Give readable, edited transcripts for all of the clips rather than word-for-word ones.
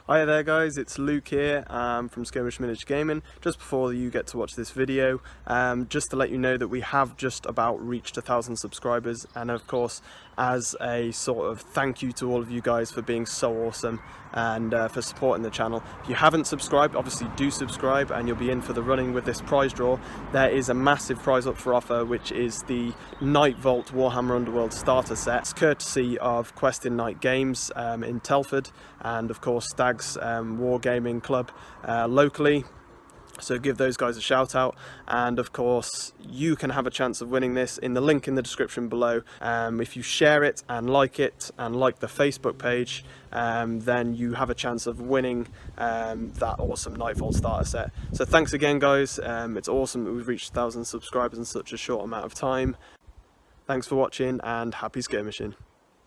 Hi there guys, it's Luke here from Xenos Miniature Gaming. Just before you get to watch this video, just to let you know that we have just about reached 1,000 subscribers, and of course as a sort of thank you to all of you guys for being so awesome and for supporting the channel. If you haven't subscribed, obviously do subscribe and you'll be in for the running with this prize draw. There is a massive prize up for offer, which is the Night Vault Warhammer Underworld starter set. It's courtesy of Quest in Night Games in Telford, and of course Stag's Wargaming Club locally. So give those guys a shout out, and of course you can have a chance of winning this in the link in the description below. If you share it and like the Facebook page, then you have a chance of winning that awesome Nightfall starter set. So thanks again guys, it's awesome that we've reached 1,000 subscribers in such a short amount of time. Thanks for watching and happy skirmishing.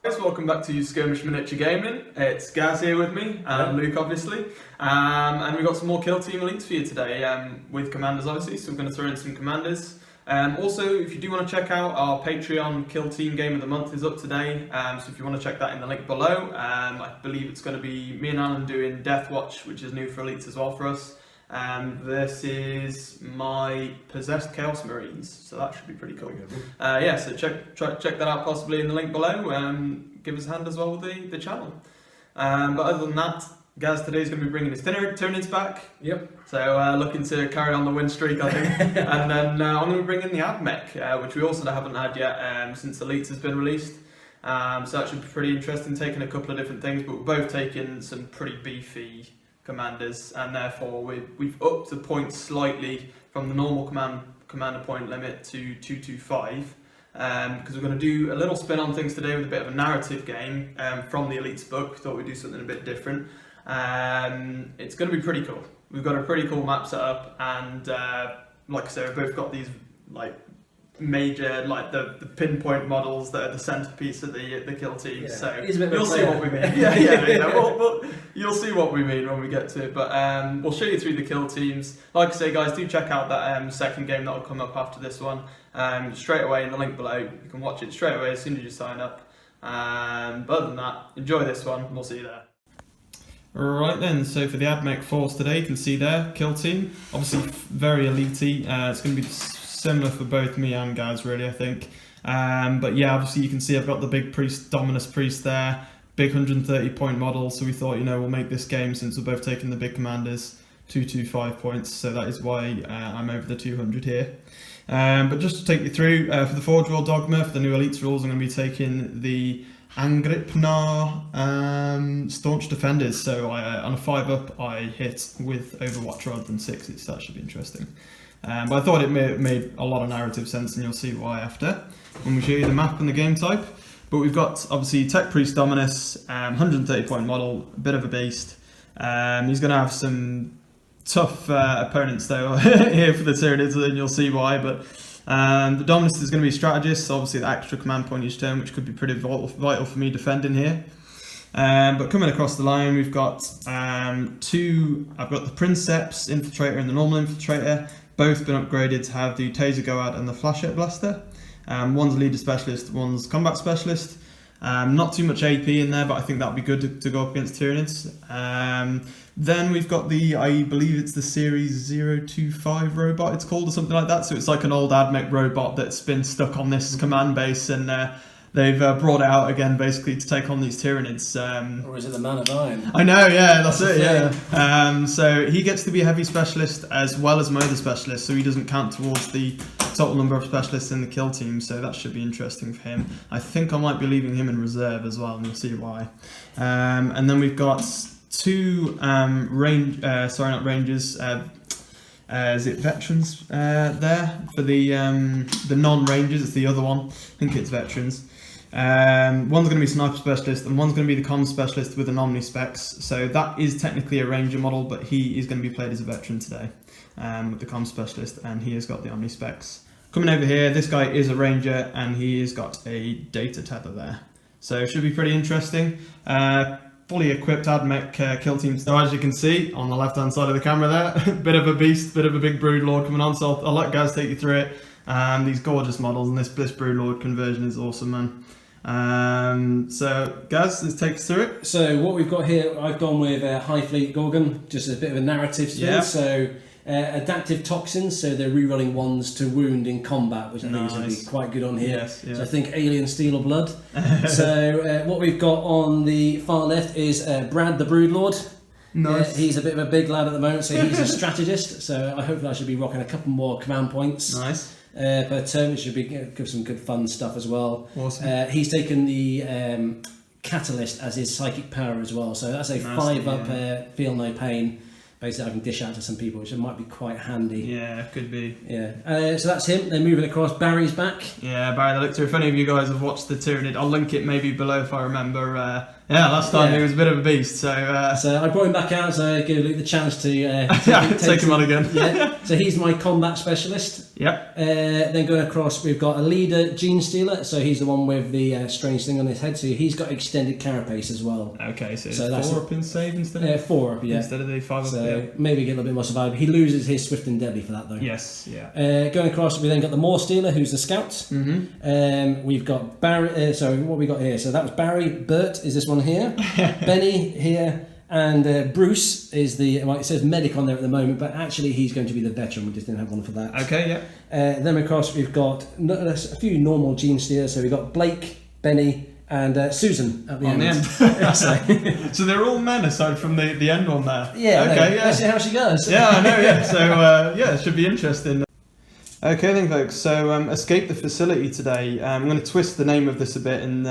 Guys, welcome back to Skirmish Miniature Gaming. It's Gaz here with me, and Luke obviously, and we've got some more kill team elites for you today, with commanders obviously, so we're going to throw in some commanders. Also, if you do want to check out our Patreon kill team game of the month is up today, so if you want to check that in the link below. I believe it's going to be me and Alan doing Death Watch, which is new for elites as well for us. This is my Possessed Chaos Marines, so that should be pretty cool. Yeah, so check that out possibly in the link below. Give us a hand as well with the channel. But other than that, Gaz today's going to be bringing his Tyranids back. Yep. So looking to carry on the win streak, I think. And then I'm going to bring in the Admech, which we also haven't had yet since Elites has been released. So that should be pretty interesting, taking a couple of different things, but we're both taking some pretty beefy commanders, and therefore we've upped the points slightly from the normal commander point limit to 225, because we're going to do a little spin on things today with a bit of a narrative game from the Elites book. We thought we'd do something a bit different. It's going to be pretty cool. We've got a pretty cool map set up, and like I said, we've both got these major, the pinpoint models that are the centerpiece of the kill team. Yeah. So you'll see what we mean. You'll see what we mean when we get to it. But we'll show you through the kill teams. Like I say, guys, do check out that second game that will come up after this one. Straight away in the link below. You can watch it straight away as soon as you sign up. But other than that, enjoy this one. We'll see you there. Right then, so for the Admech Force today, you can see there, kill team. Obviously very elite-y. It's going to be similar for both me and Gaz, really, I think. But yeah, obviously you can see I've got the big Dominus priest there, big 130 point model, so we thought, we'll make this game, since we're both taking the big commanders, 225 points, so that is why I'm over the 200 here. But just to take you through, for the Forge World Dogma, for the new Elites rules, I'm going to be taking the Angripnar Staunch Defenders, so on a 5-up I hit with Overwatch rather than 6, so that should be interesting. But I thought it made a lot of narrative sense, and you'll see why after when we show you the map and the game type. But we've got obviously Tech Priest Dominus, 130 point model, a bit of a beast. He's going to have some tough opponents though here for the Tyranids, and you'll see why. But the Dominus is going to be a strategist, so obviously the extra command point each turn, which could be pretty vital for me defending here. But coming across the line, we've got I've got the Princeps Infiltrator and the normal Infiltrator. Both been upgraded to have the Taser Goad and the Flashlight Blaster. One's a leader specialist, one's combat specialist. Not too much AP in there, but I think that'll be good to go up against Tyranids. Then we've got I believe it's the Series 025 robot it's called, or something like that. So it's like an old Admech robot that's been stuck on this command base, and they've brought it out again basically to take on these Tyranids. Or is it the Man of Iron? I know, yeah, that's it, yeah. So he gets to be a heavy specialist as well as my other specialist, so he doesn't count towards the total number of specialists in the kill team, so that should be interesting for him. I think I might be leaving him in reserve as well, and you'll see why. And then we've got two not rangers, is it veterans there? For the non-rangers, it's the other one. I think it's veterans. One's going to be sniper specialist, and one's going to be the comm specialist with an omni specs. So that is technically a ranger model, but he is going to be played as a veteran today with the comm specialist, and he has got the omni specs. Coming over here, this guy is a ranger, and he has got a data tether there. So it should be pretty interesting. Fully equipped Admech kill team. So as you can see on the left hand side of the camera there, bit of a beast, bit of a big Broodlord coming on, so I'll let Gaz take you through it. These gorgeous models, and this Broodlord conversion is awesome, man. So, Gaz, let's take us through it. So what we've got here, I've gone with High Fleet Gorgon, just a bit of a narrative spin. Yeah. So adaptive toxins, so they're rerunning ones to wound in combat, which I think is going to be quite good on here. Yes, yeah. So I think Alien Steel or Blood. So what we've got on the far left is Brad the Broodlord. Nice. He's a bit of a big lad at the moment, so he's a strategist. So I should be rocking a couple more command points. Nice. But it should be give some good fun stuff as well. Awesome. He's taken the Catalyst as his psychic power as well, so that's a Nice, 5-up feel no pain. Basically, I can dish out to some people, which might be quite handy. Yeah, could be. Yeah. So that's him. Then moving across, Barry's back. Yeah, Barry the Lictor. If any of you guys have watched the Tyranid, I'll link it maybe below if I remember. Last time he was a bit of a beast. So I brought him back out, so I give Luke the chance to take him on again. Yeah. So he's my combat specialist. Yep. Then going across, we've got a leader, Gene Stealer. So he's the one with the strange thing on his head. So he's got extended carapace as well. Okay, so that's 4 up in save instead of 4 up, yeah. instead of the 5 up. So maybe get a little bit more survival. He loses his swift and deadly for that though. Yes, yeah. Going across, we then got the Maw Stealer, who's the scout. Mm-hmm. We've got Barry. Sorry, what we got here? So that was Barry. Bert is this one here. Benny here, and Bruce is the. Well, it says medic on there at the moment, but actually he's going to be the veteran. We just didn't have one for that. Okay, yeah. Then across, we've got a few normal Gene Stealers. So we've got Blake, Benny, and Susan at the end. So they're all men aside from the end one there. Yeah. Okay. Yeah. Let's see how she goes. Yeah, I know. Yeah. So it should be interesting. Okay then, folks, so escape the facility today. I'm going to twist the name of this a bit and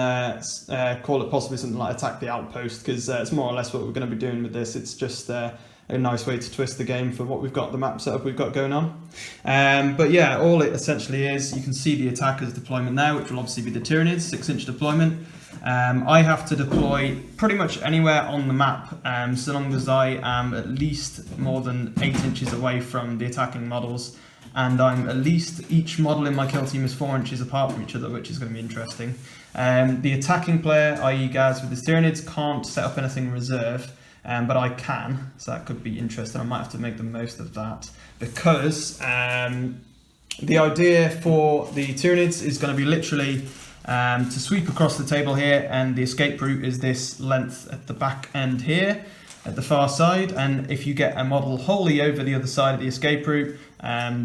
call it possibly something like attack the outpost, because it's more or less what we're going to be doing with this. It's just a nice way to twist the game for what we've got, the map setup we've got going on. But yeah, all it essentially is, you can see the attacker's deployment now, which will obviously be the Tyranids, 6-inch deployment. I have to deploy pretty much anywhere on the map, so long as I am at least more than 8 inches away from the attacking models. And I'm at least, each model in my kill team is 4 inches apart from each other, which is going to be interesting. The attacking player, i.e. Gaz with the Tyranids, can't set up anything reserve, but I can, so that could be interesting. I might have to make the most of that, because the idea for the Tyranids is going to be literally to sweep across the table here, and the escape route is this length at the back end here, at the far side, and if you get a model wholly over the other side of the escape route,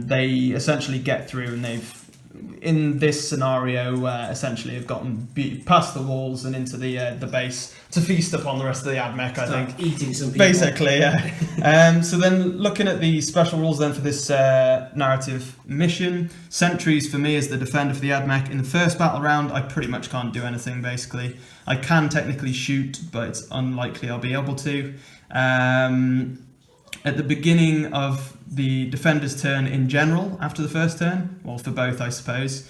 they essentially get through, and they've, in this scenario, essentially have gotten past the walls and into the base to feast upon the rest of the AdMech, I think. Eating some people. Basically, yeah. So then looking at the special rules then for this narrative mission, sentries for me is the defender for the AdMech. In the first battle round, I pretty much can't do anything, basically. I can technically shoot, but it's unlikely I'll be able to. At the beginning of the defender's turn in general, after the first turn, well, for both, I suppose,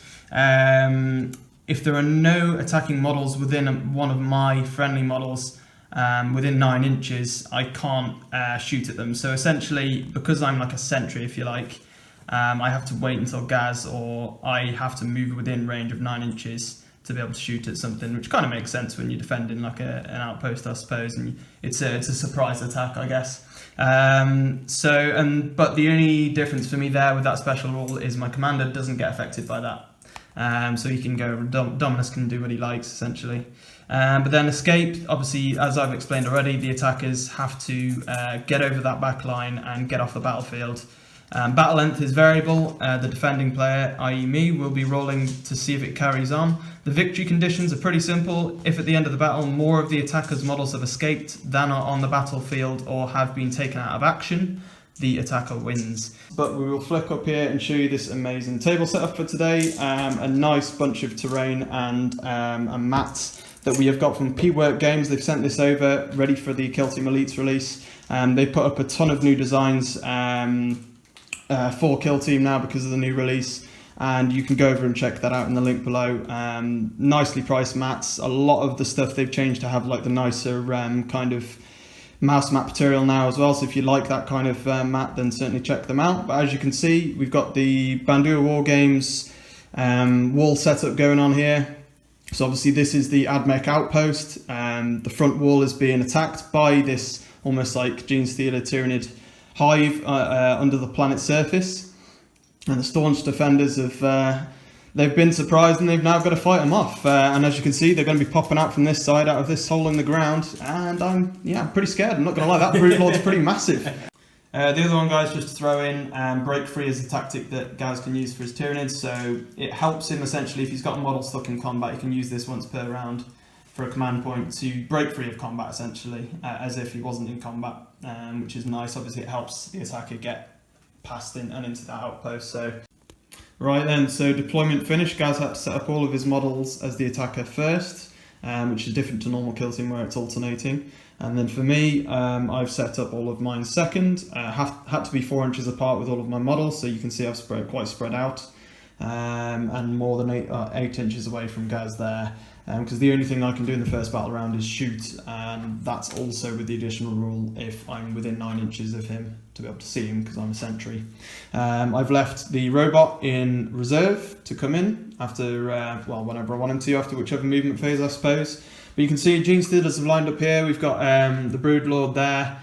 if there are no attacking models within one of my friendly models within 9 inches, I can't shoot at them. So essentially, because I'm like a sentry, if you like, I have to wait until Gaz, or I have to move within range of 9 inches to be able to shoot at something, which kind of makes sense when you're defending like an outpost, I suppose, and it's a surprise attack, I guess. But the only difference for me there with that special rule is my commander doesn't get affected by that. So he can go, Dominus can do what he likes, essentially. But then escape, obviously, as I've explained already, the attackers have to get over that back line and get off the battlefield. Battle length is variable. The defending player, i.e. me, will be rolling to see if it carries on. The victory conditions are pretty simple. If at the end of the battle more of the attacker's models have escaped than are on the battlefield or have been taken out of action, the attacker wins. But we will flick up here and show you this amazing table setup for today. A nice bunch of terrain and mats that we have got from pwork Games. They've sent this over ready for the Kill Team Elites release. They put up a ton of new designs for Kill Team now because of the new release, and you can go over and check that out in the link below. Nicely priced mats. A lot of the stuff they've changed to have like the nicer kind of mouse mat material now as well, so if you like that kind of mat, then certainly check them out. But as you can see, we've got the Bandua Wargames wall setup going on here. So obviously this is the AdMech outpost. The front wall is being attacked by this almost like Gene Stealer Tyranid hive under the planet's surface, and the staunch defenders have they've been surprised and they've now got to fight them off. And as you can see, they're going to be popping out from this side, out of this hole in the ground. And I'm pretty scared. I'm not going to lie, that Broodlord's pretty massive. The other one, guys, just to throw in, break free is a tactic that Gaz can use for his Tyranids. So it helps him essentially if he's got a model stuck in combat. He can use this once per round for a command point to break free of combat, essentially, as if he wasn't in combat, which is nice. Obviously, it helps the attacker get past and into that outpost. So, right then, so deployment finished. Gaz had to set up all of his models as the attacker first, which is different to normal kill team where it's alternating. And then for me, I've set up all of mine second. Had to be 4 inches apart with all of my models, so you can see I've quite spread out, and more than 8 inches away from Gaz there. Because the only thing I can do in the first battle round is shoot, and that's also with the additional rule if I'm within 9 inches of him to be able to see him because I'm a sentry. I've left the robot in reserve to come in after, whenever I want him to, after whichever movement phase I suppose. But you can see Gene Stealers have lined up here. We've got the Broodlord there.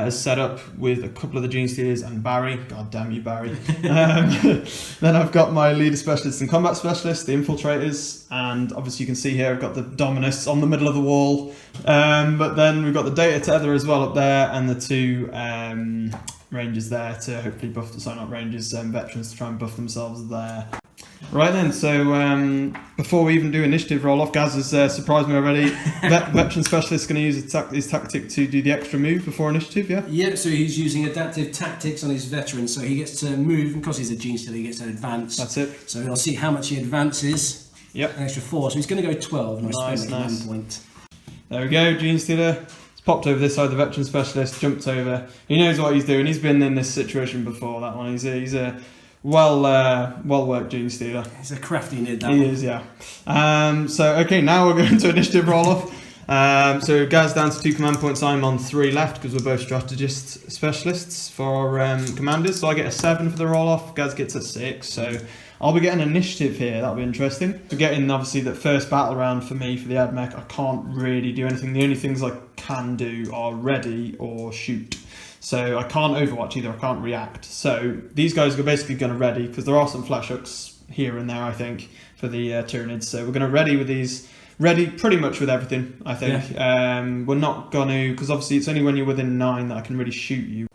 Is set up with a couple of the Gene Stealers and Barry. God damn you, Barry. Then I've got my leader specialists and combat specialists, the infiltrators, and obviously you can see here I've got the Dominus on the middle of the wall. But then we've got the data tether as well up there, and the 2 rangers there to hopefully buff, sorry, not rangers, veterans to try and buff themselves there. Right then, so before we even do initiative roll-off, Gaz has surprised me already. Veteran Specialist is going to use his tactic to do the extra move before initiative, yeah? Yeah, so he's using adaptive tactics on his veteran, so he gets to move, and because he's a Gene Stealer, he gets to advance. That's it. So we'll see how much he advances. Yep. An extra 4, so he's going to go 12, and I spend nice. 1 point. There we go, Gene Stealer. He's popped over this side, the Veteran Specialist, jumped over. He knows what he's doing. He's been in this situation before, that one. He's a well-worked Gene Stealer. He's a crafty nid, that He one. is, yeah. So, okay, now we're going to initiative roll-off. So Gaz down to 2 command points. I'm on 3 left because we're both strategist specialists for commanders. So I get a 7 for the roll-off. Gaz gets a 6. So I'll be getting initiative here. That'll be interesting. Forgetting, obviously, that first battle round for me, for the AdMech, I can't really do anything. The only things I can do are ready or shoot. So I can't overwatch either, I can't react. So these guys are basically going to ready, because there are some flash hooks here and there, I think, for the Tyranids. So we're going to ready with these, ready pretty much with everything, I think. Yeah. We're not going to, because obviously it's only when you're within 9 that I can really shoot you.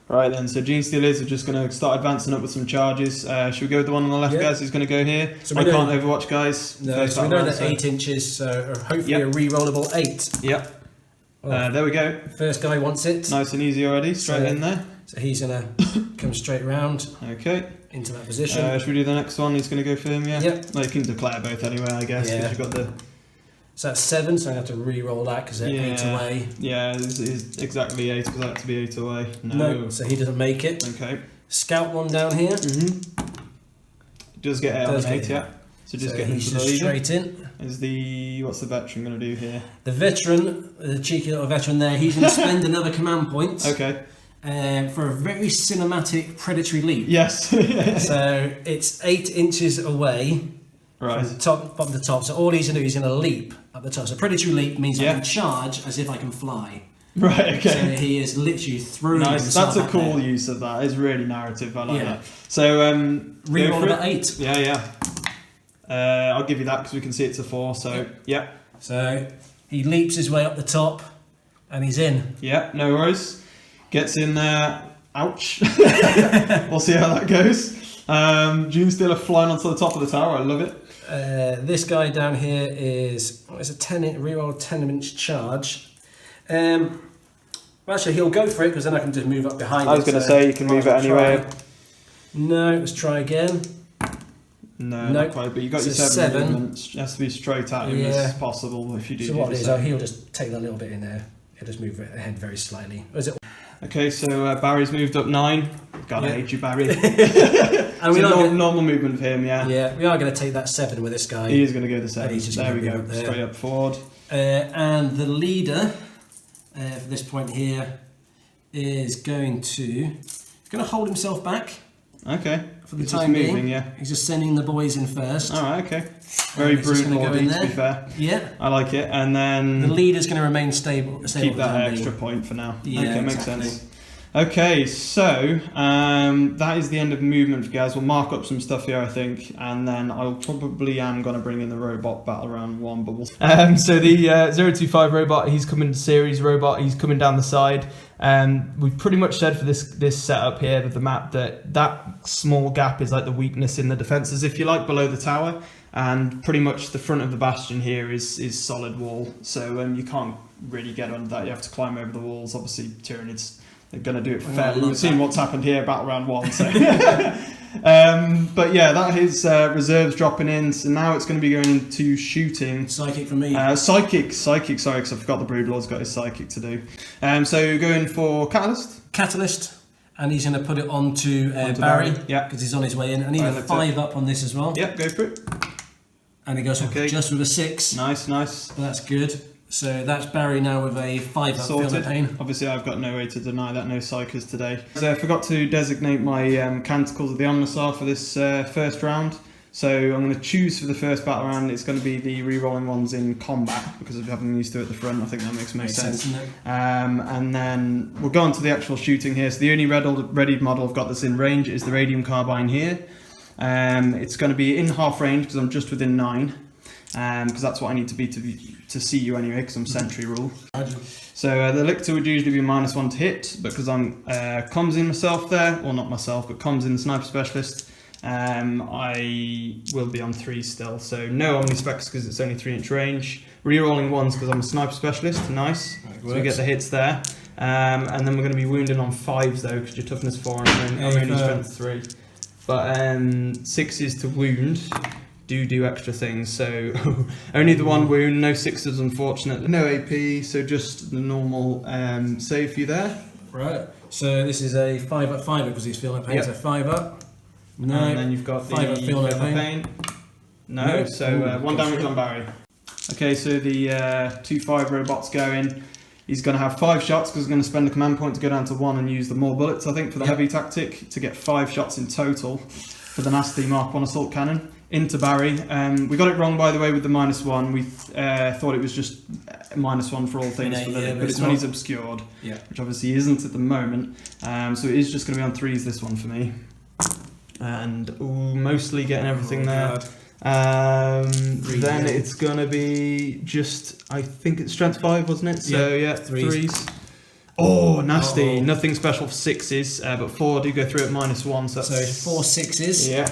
Right then, so Gene Stealers are just going to start advancing up with some charges. Should we go with the one on the left, guys? Who's going to go here? So I can't overwatch, guys. No, so we know that 8 inches, so hopefully a re-rollable 8. Yep. There we go. First guy wants it. Nice and easy already, straight in there. So he's going to come straight round. Okay. Into that position. Should we do the next one? He's going to go for him, yeah? Yep. Well, you can declare both anyway, I guess, because you've got the... So that's 7, so I have to re-roll that because they're 8 away. Yeah, it's exactly 8 because I have to be 8 away. No, so he doesn't make it. Okay. Scout one down here. Does get it on 8, yeah. So just get into the leader. Straight in. What's the veteran going to do here? The veteran, the cheeky little veteran there, he's going to spend another command point. Okay. For a very cinematic predatory leap. Yes. So it's 8 inches away. Right. From the top, bottom to top. So all he's going to do is going to leap up the top. So predatory leap means I can charge as if I can fly. Right, okay. So he is literally through himself. That's a cool use of that. It's really narrative. I like that. So reroll about 8. Yeah. I'll give you that because we can see it's a 4. So yeah. So he leaps his way up the top, and he's in. Yeah, no worries. Gets in there. Ouch. We'll see how that goes. Gene Stealer flying onto the top of the tower. I love it. This guy down here is a reroll 10-inch charge. Well, actually, he'll go for it because then I can just move up behind. I was going to say you can move it anyway. No, let's try again. No, not quite. But you got your 7 movements. It has to be straight at him as possible if you do. So what it is? He'll just take that little bit in there. He'll just move it ahead very slightly. Or is it? Okay, so Barry's moved up 9. God, I hate you, Barry. And normal movement for him, yeah. Yeah, we are going to take that 7 with this guy. He is going to go the 7. There we go, straight up forward. And the leader for this point here is going to hold himself back. Okay. For the time being, he's just sending the boys in first. All right, okay. Very Broodlord, to be fair. Yeah. I like it. And then the leader's going to remain stable keep that extra point for now. Yeah, okay, makes sense. Okay, so that is the end of movement for guys. We'll mark up some stuff here, I think, and then I probably am going to bring in the robot battle round 1, but we'll... so the 025 robot, he's coming series robot, he's coming down the side. We've pretty much said for this setup here of the map that small gap is like the weakness in the defences, if you like, below the tower, and pretty much the front of the bastion here is solid wall, so you can't really get under that. You have to climb over the walls. Obviously, Tyranids, they're going to do it fairly. We've seen what's happened here, battle round 1. So, but yeah, that is reserves dropping in. So now it's going to be going into shooting. Psychic for me. Psychic. Sorry, because I forgot the Broodlord's got his psychic to do. So going for catalyst, and he's going to put it onto Barry. Yeah, because he's on his way in. I need a 5 up on this as well. Yeah, go for it. And he goes just with a 6. Nice. That's good. So that's Barry now with a 5 up. Feel no pain. Obviously, I've got no way to deny that, no psychers today. So I forgot to designate my canticles of the Omnisaur for this first round. So I'm going to choose for the first battle round. It's going to be the re-rolling ones in combat, because of having these 2 at the front. I think that makes most sense. And then we'll go on to the actual shooting here. So the only readied model I've got that's in range is the Radium Carbine here. It's going to be in half range because I'm just within 9. Because that's what I need to be to see you anyway, because I'm sentry rule. So the Lictor would usually be -1 to hit, but because I'm comms in myself there, or not myself, but comms in the Sniper Specialist, I will be on 3 still. So no Omnispecs because it's only 3-inch range. Re-rolling 1s because I'm a Sniper Specialist. Nice. So we get the hits there. And then we're going to be wounding on 5s though, because your toughness 4 and I'm only strength 3. But 6s to wound do extra things, so only the 1 wound, no 6s unfortunately, no AP, so just the normal save for you there. Right, so this is a 5 up 5 because he's feeling no pain, so 5 up. No, and then you've got 5 up feel no pain. No, so 1 damage on Barry. Okay, so the 2-5 robot's going. He's going to have 5 shots because he's going to spend a command point to go down to 1 and use the more bullets, I think, for the heavy tactic to get 5 shots in total for the nasty Mark 1 assault cannon. Into Barry. We got it wrong, by the way, with the -1. We thought it was just -1 for all things, but it's when he's obscured, which obviously isn't at the moment. So it is just going to be on 3s, this one for me. And mostly getting everything there. Then it's going to be just, I think it's strength 5, wasn't it? So yeah, 3s. Oh, nasty. Nothing special for 6s, but 4 do go through at -1. So 4 6s. Yeah.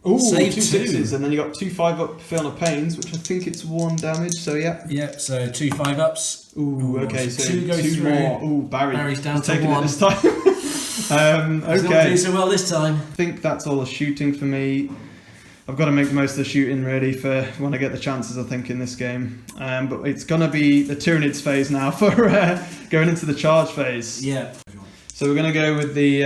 Ooh, save 2 6s, and then you got 2 5 up Feel No Pains, which I think it's 1 damage, so yeah. Yep, so 2 5 ups. Ooh, okay, so 2 go through. More. Ooh, Barry's down to taking 1. it this time. He's not doing so well this time. I think that's all the shooting for me. I've got to make the most of the shooting ready for when I get the chances, I think, in this game. But it's going to be the Tyranids phase now for going into the charge phase. Yeah. So we're going to go with the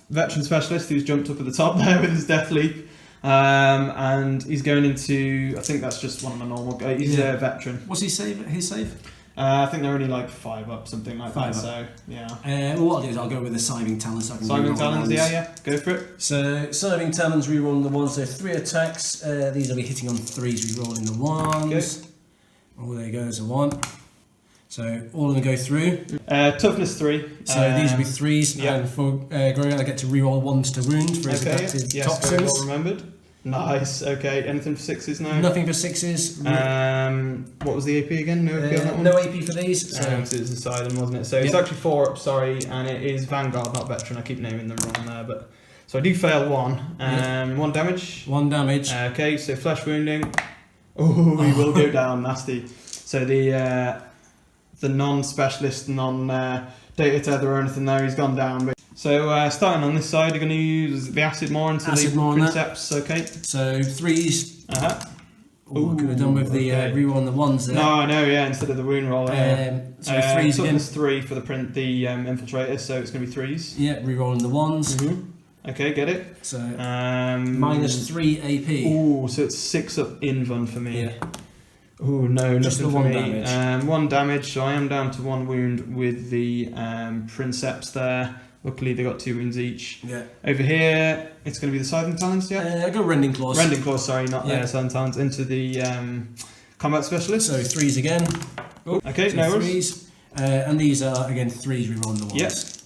Veteran Specialist who's jumped up at the top there with his Death Leap. And he's going into, I think that's just one of the normal guys. He's a veteran. What's his save? I think they're only like 5 up, something like 5 that. Up. So yeah. Well, what I'll do is I'll go with the Siving Talons. So Siving Talons, yeah, go for it. So Siving Talons rerolling the 1s. So 3 attacks. These will be hitting on 3s, rerolling the 1s. Okay. Oh, there you go. There's a 1. So all of them go through. Toughness 3. So these will be 3s. Yeah. And for Grogan, I get to reroll 1s to wound for his adaptive toxins. Very well remembered. Nice. Okay. Anything for 6s now? Nothing for 6s. What was the AP again? No AP on that one? No AP for these. So it was a Sidon, wasn't it? So it's actually 4 up. Sorry, and it is Vanguard, not Veteran. I keep naming them wrong there, but so I do fail 1. 1 damage. 1 damage. Okay. So flesh wounding. Oh, he will go down. Nasty. So the non-specialist, non-data tether or anything there, he's gone down. But so starting on this side, you're going to use the acid more into the Princeps, okay? So 3s. Ooh, could have done with the reroll on the 1s there. No, I know, yeah, instead of the wound roll. So 3s again. 3 for the Infiltrator, so it's going to be 3s. Yeah, rerolling the 1s. Okay, get it. So -3 AP. Ooh, so it's 6 up Invuln for me. Yeah. Oh no, just nothing the 1 for me. damage. 1 damage, so I am down to 1 wound with the Princeps there. Luckily they got 2 wounds each. Yeah. Over here, it's going to be the Scything Talons, yeah? I go Rending Claws. Rending Claws, sorry, not Scything Talons. Into the Combat Specialist. So 3s again. Okay, so no worries. 3s. And these are, again, 3s rerolling the 1s. Yes.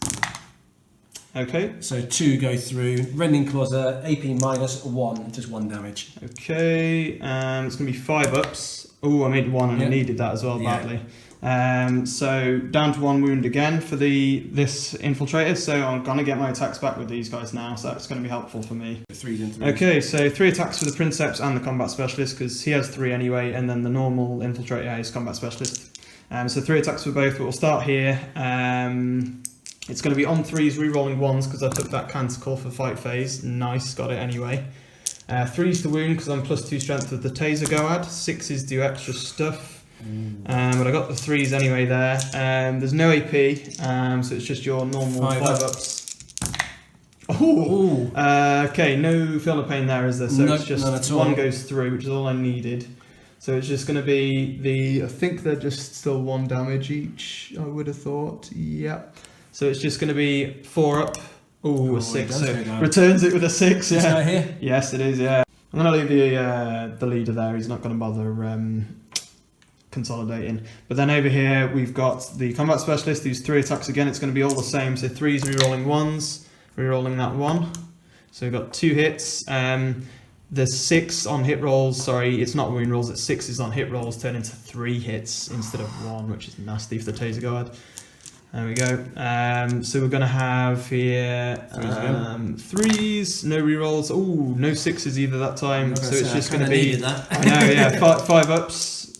Okay. So 2 go through. Rending Claws are AP -1, just 1 damage. Okay, it's going to be 5 ups. Oh, I made 1 and I needed that as well badly. So down to 1 wound again for this infiltrator. So I'm going to get my attacks back with these guys now. So that's going to be helpful for me. 3s and 3s. Okay, so 3 attacks for the Princeps and the Combat Specialist because he has 3 anyway, and then the normal infiltrator has Combat Specialist. So 3 attacks for both, but we'll start here. It's going to be on 3s, re-rolling 1s because I took that canticle for fight phase. Nice, got it anyway. 3s to wound because I'm +2 strength with the Taser Goad. 6s do extra stuff. But I got the 3s anyway there. There's no AP, so it's just your normal 5 ups. Oh, okay, no feel of pain there, is there? So it's just 1 goes through, which is all I needed. So it's just going to be I think they're just still 1 damage each, I would have thought. Yep. So it's just going to be 4 up. Ooh, a 6. So returns it with a 6. Yeah. This guy here? Yes, it is. Yeah. I'm going to leave the leader there. He's not going to bother consolidating. But then over here we've got the Combat Specialist. These 3 attacks again. It's going to be all the same. So 3s rerolling 1s, rerolling that 1. So we've got 2 hits. The 6 on hit rolls. Sorry, it's not wound rolls. It's 6s on hit rolls turn into 3 hits instead of 1, which is nasty for the Taser Guard. There we go. So we're going to have here 3s, no rerolls. Oh, no 6s either that time. So it's just going to be. I know, yeah, 5 ups.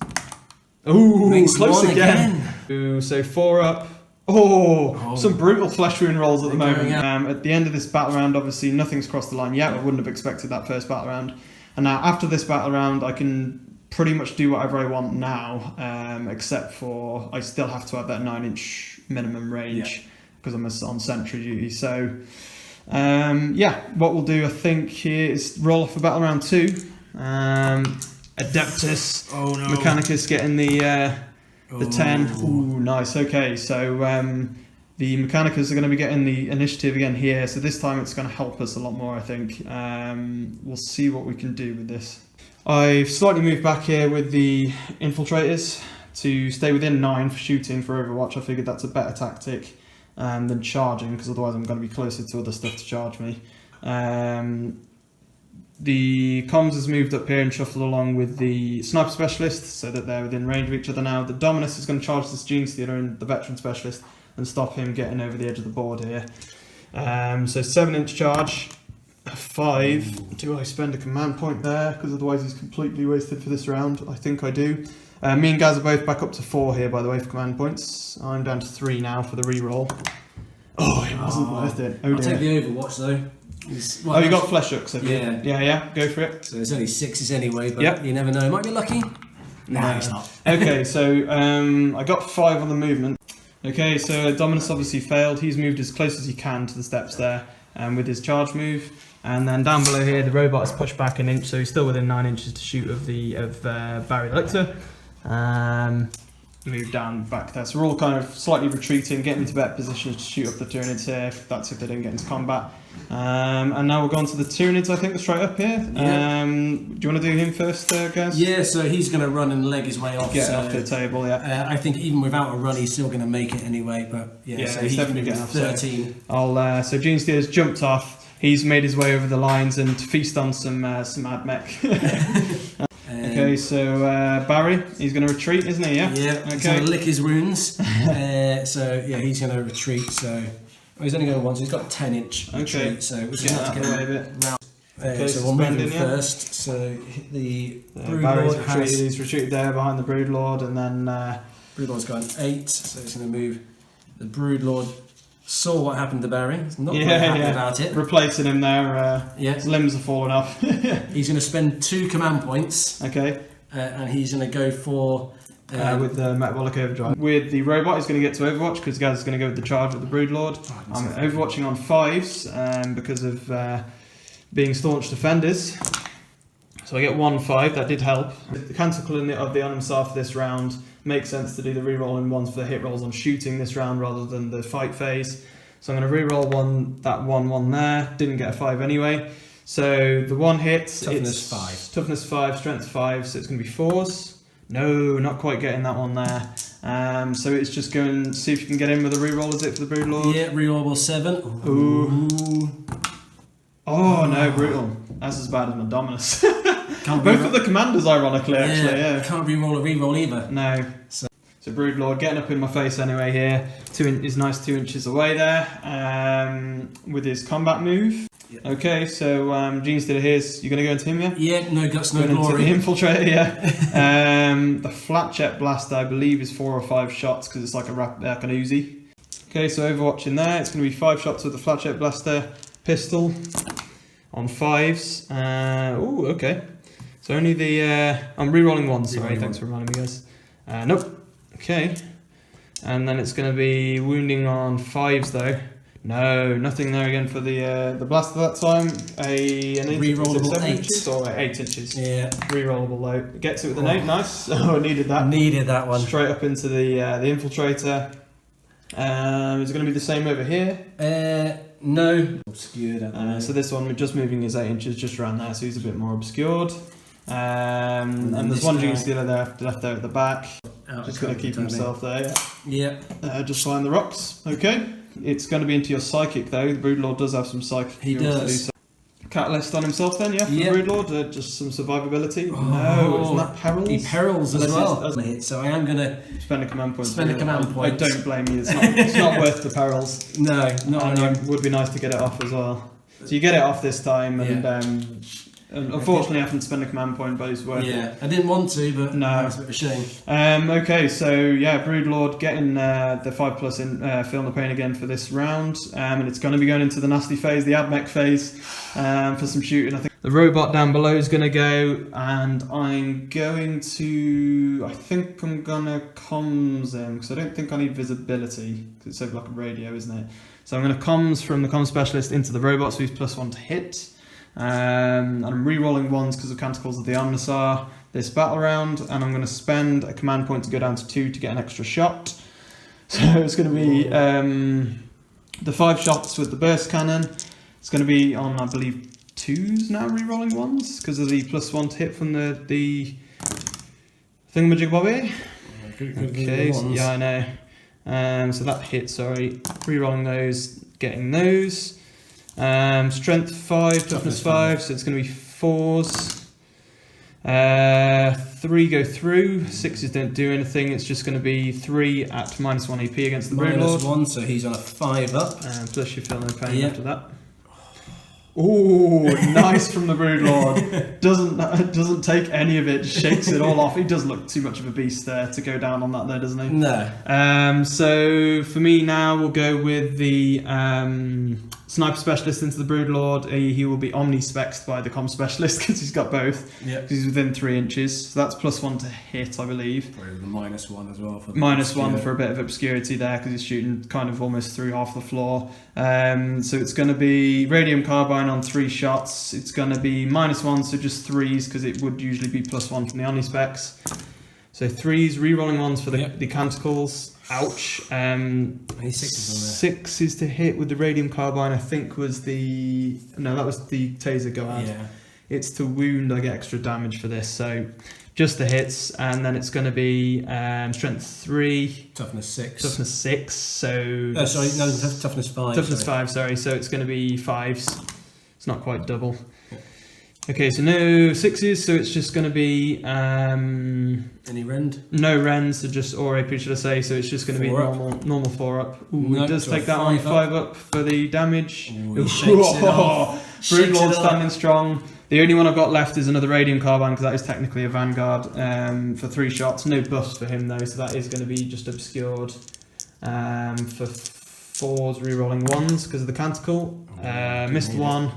Ooh, close again. Ooh, so 4 up. Oh, some brutal flesh wound rolls at the moment. At the end of this battle round, obviously nothing's crossed the line yet. I wouldn't have expected that first battle round. And now after this battle round, I can pretty much do whatever I want now, except for I still have to have that 9-inch minimum range because I'm on sentry duty. So yeah, what we'll do I think here is roll off for battle round 2. Adeptus Mechanicus getting the 10. Ooh, nice. Okay, so the Mechanicus are going to be getting the initiative again here, so this time it's going to help us a lot more, I think. We'll see what we can do with this. I've slightly moved back here with the infiltrators to stay within 9 for shooting for Overwatch. I figured that's a better tactic than charging, because otherwise I'm going to be closer to other stuff to charge me. The comms has moved up here and shuffled along with the Sniper Specialist so that they're within range of each other now. The Dominus is going to charge this Gene Stealer and the Veteran Specialist and stop him getting over the edge of the board here. So 7-inch charge, 5. Do I spend a command point there? Because otherwise he's completely wasted for this round. I think I do. Me and Gaz are both back up to 4 here, by the way, for command points. I'm down to 3 now for the reroll. Oh, it wasn't worth it. Oh, I'll take the Overwatch though. Well, you got flesh hooks, have you? Yeah. Yeah, go for it. So there's only 6s anyway, but you never know. Might be lucky. Nah, it's not. Okay, so I got 5 on the movement. Okay, so Dominus obviously failed. He's moved as close as he can to the steps there with his charge move. And then down below here, the robot is pushed back an inch, so he's still within 9 inches to shoot of Barry the Lictor. Move down back there. So we're all kind of slightly retreating, getting into better positions to shoot up the Tyranids here, that's if they don't get into combat. And now we're going to the Tyranids, I think, straight up here. Yeah. Do you want to do him first, Gaz? Yeah, so he's going to run and leg his way off. Get off the table, yeah. I think even without a run, he's still going to make it anyway, but yeah so he's definitely getting off. 13. So Gene Stealer's jumped off. He's made his way over the lines and to feast on some ad mech. Okay, so Barry, he's going to retreat, isn't he? Yeah. Yeah. He's going to lick his wounds. So yeah, he's going to retreat. So he's only going once. So he's got 10-inch retreat. So we're going to have to get a bit round. Okay, so we'll move him first. So the Broodlord he's retreated there behind the Broodlord, and then Broodlord's got an 8, so he's going to move. The Broodlord saw what happened to Barry. He's not very happy about it. Replacing him there. His limbs are falling off. He's going to spend 2 command points. Okay. And he's going to go for with the Metabolic Overdrive. With the robot, he's going to get to Overwatch because Gaz is going to go with the charge with the Broodlord. I'm overwatching on 5s because of being staunch defenders. So I get 1-5. That did help. The canticle of the Onimsar for this round makes sense to do the re-rolling 1s for the hit rolls on shooting this round rather than the fight phase. So I'm going to re-roll that 1-1 there. Didn't get a 5 anyway. So the 1 hit, toughness 5. Toughness 5, strength 5, so it's going to be 4s. No, not quite getting that one there. So it's just go and see if you can get in with a reroll, is it, for the Broodlord? Yeah, rerollable 7. Ooh. Oh no, brutal. That's as bad as my Dominus. Can't Both of the commanders, ironically, actually, yeah. Can't reroll a reroll either. No. So Broodlord getting up in my face anyway here. He's nice 2 inches away there with his combat move. Yeah. Okay, so Gene's did it here. You're going to go into him, yeah? Yeah, no guts, no Going glory. into the Infiltrator, yeah. The flat jet blaster, I believe, is 4 or 5 shots because it's like like an Uzi. Okay, so Overwatch in there. It's going to be 5 shots with the flat jet blaster pistol on 5s. Oh, okay. So only the... I'm re-rolling 1, sorry. Thanks for reminding me, guys. Nope. Okay. And then it's going to be wounding on 5s, though. No, nothing there again for the blaster that time. An Rerollable 7 8. inches or 8 inches. Yeah. Rerollable though. Gets it with an 8, nice. Oh, needed that. Needed that one. Straight up into the Infiltrator. Is it going to be the same over here? No. Obscured. So this one, we're just moving his 8 inches just around there, so he's a bit more obscured. And there's one Gene Stealer left there at the back. Just going to keep himself there. Yeah. Just find the rocks. Okay. It's going to be into your psychic though. The Broodlord does have some psychic. He does. Catalyst on himself then, yeah, for the Broodlord. Just some survivability. Oh, no, isn't that perils? He perils as well. So I am going to spend a command point. Spend a command point. I don't blame you. It's not worth the perils. No, not and it would be nice to get it off as well. So you get it off this time, and unfortunately I haven't spent a command point, but it's worth it. Yeah, I didn't want to, but no, it's a bit of a shame. Okay, so yeah, Broodlord getting the 5+ in feeling the pain again for this round, and it's going to be going into the nasty phase, the Admech phase, for some shooting. I think the robot down below is going to go, and I'm going to, I think I'm going to comms him, because I don't think I need visibility, because it's over like a radio, isn't it? So I'm going to comms from the comms specialist into the robot, so he's +1 to hit. And I'm re-rolling 1s because of Canticles of the Omnisaur this battle round, and I'm going to spend a command point to go down to 2 to get an extra shot. So it's going to be the 5 shots with the burst cannon. It's going to be on, I believe, 2s now, re-rolling 1s because of the +1 to hit from the thingamajig-bobby. Okay, so, yeah, I know. So that hit, sorry. Re-rolling those, getting those. Strength 5, toughness 5, so it's going to be 4s. 3 go through, 6s don't do anything, it's just going to be 3 at -1 AP against the Broodlord. -1, so he's on a 5 up. Plus you feel no pain after that. Oh, nice from the Broodlord. Doesn't take any of it, just shakes it all off. He does look too much of a beast there to go down on that there, doesn't he? No. So for me now, we'll go with the sniper specialist into the Broodlord. He will be omni-spexed by the comm specialist because he's got both. Yeah. Because he's within 3 inches. So that's +1 to hit, I believe. Probably the -1 as well. For -1 for a bit of obscurity there because he's shooting kind of almost through half the floor. So it's going to be radium carbine on 3 shots. It's going to be -1, so just 3s because it would usually be +1 from the omni-specs. So 3s, re-rolling 1s for the canticles. Ouch. 6 is to hit with the radium carbine, I think was the... No, that was the taser go out. Yeah. It's to wound, I get extra damage for this. So just the hits, and then it's going to be strength 3. Toughness 6. Toughness 6, so... sorry, no, toughness 5. Toughness 5, sorry. So it's going to be 5s. It's not quite double. Okay, so no 6s, so it's just going to be... Any rend? No rends, so just or AP should I say, so it's just going to be normal 4 up. Ooh, it does take that on 5 up for the damage. Ooh, he shakes it off. Broodlord standing strong. The only one I've got left is another radium carbine because that is technically a vanguard for 3 shots. No buffs for him though, so that is going to be just obscured for 4s, re-rolling 1s because of the canticle. Missed 1.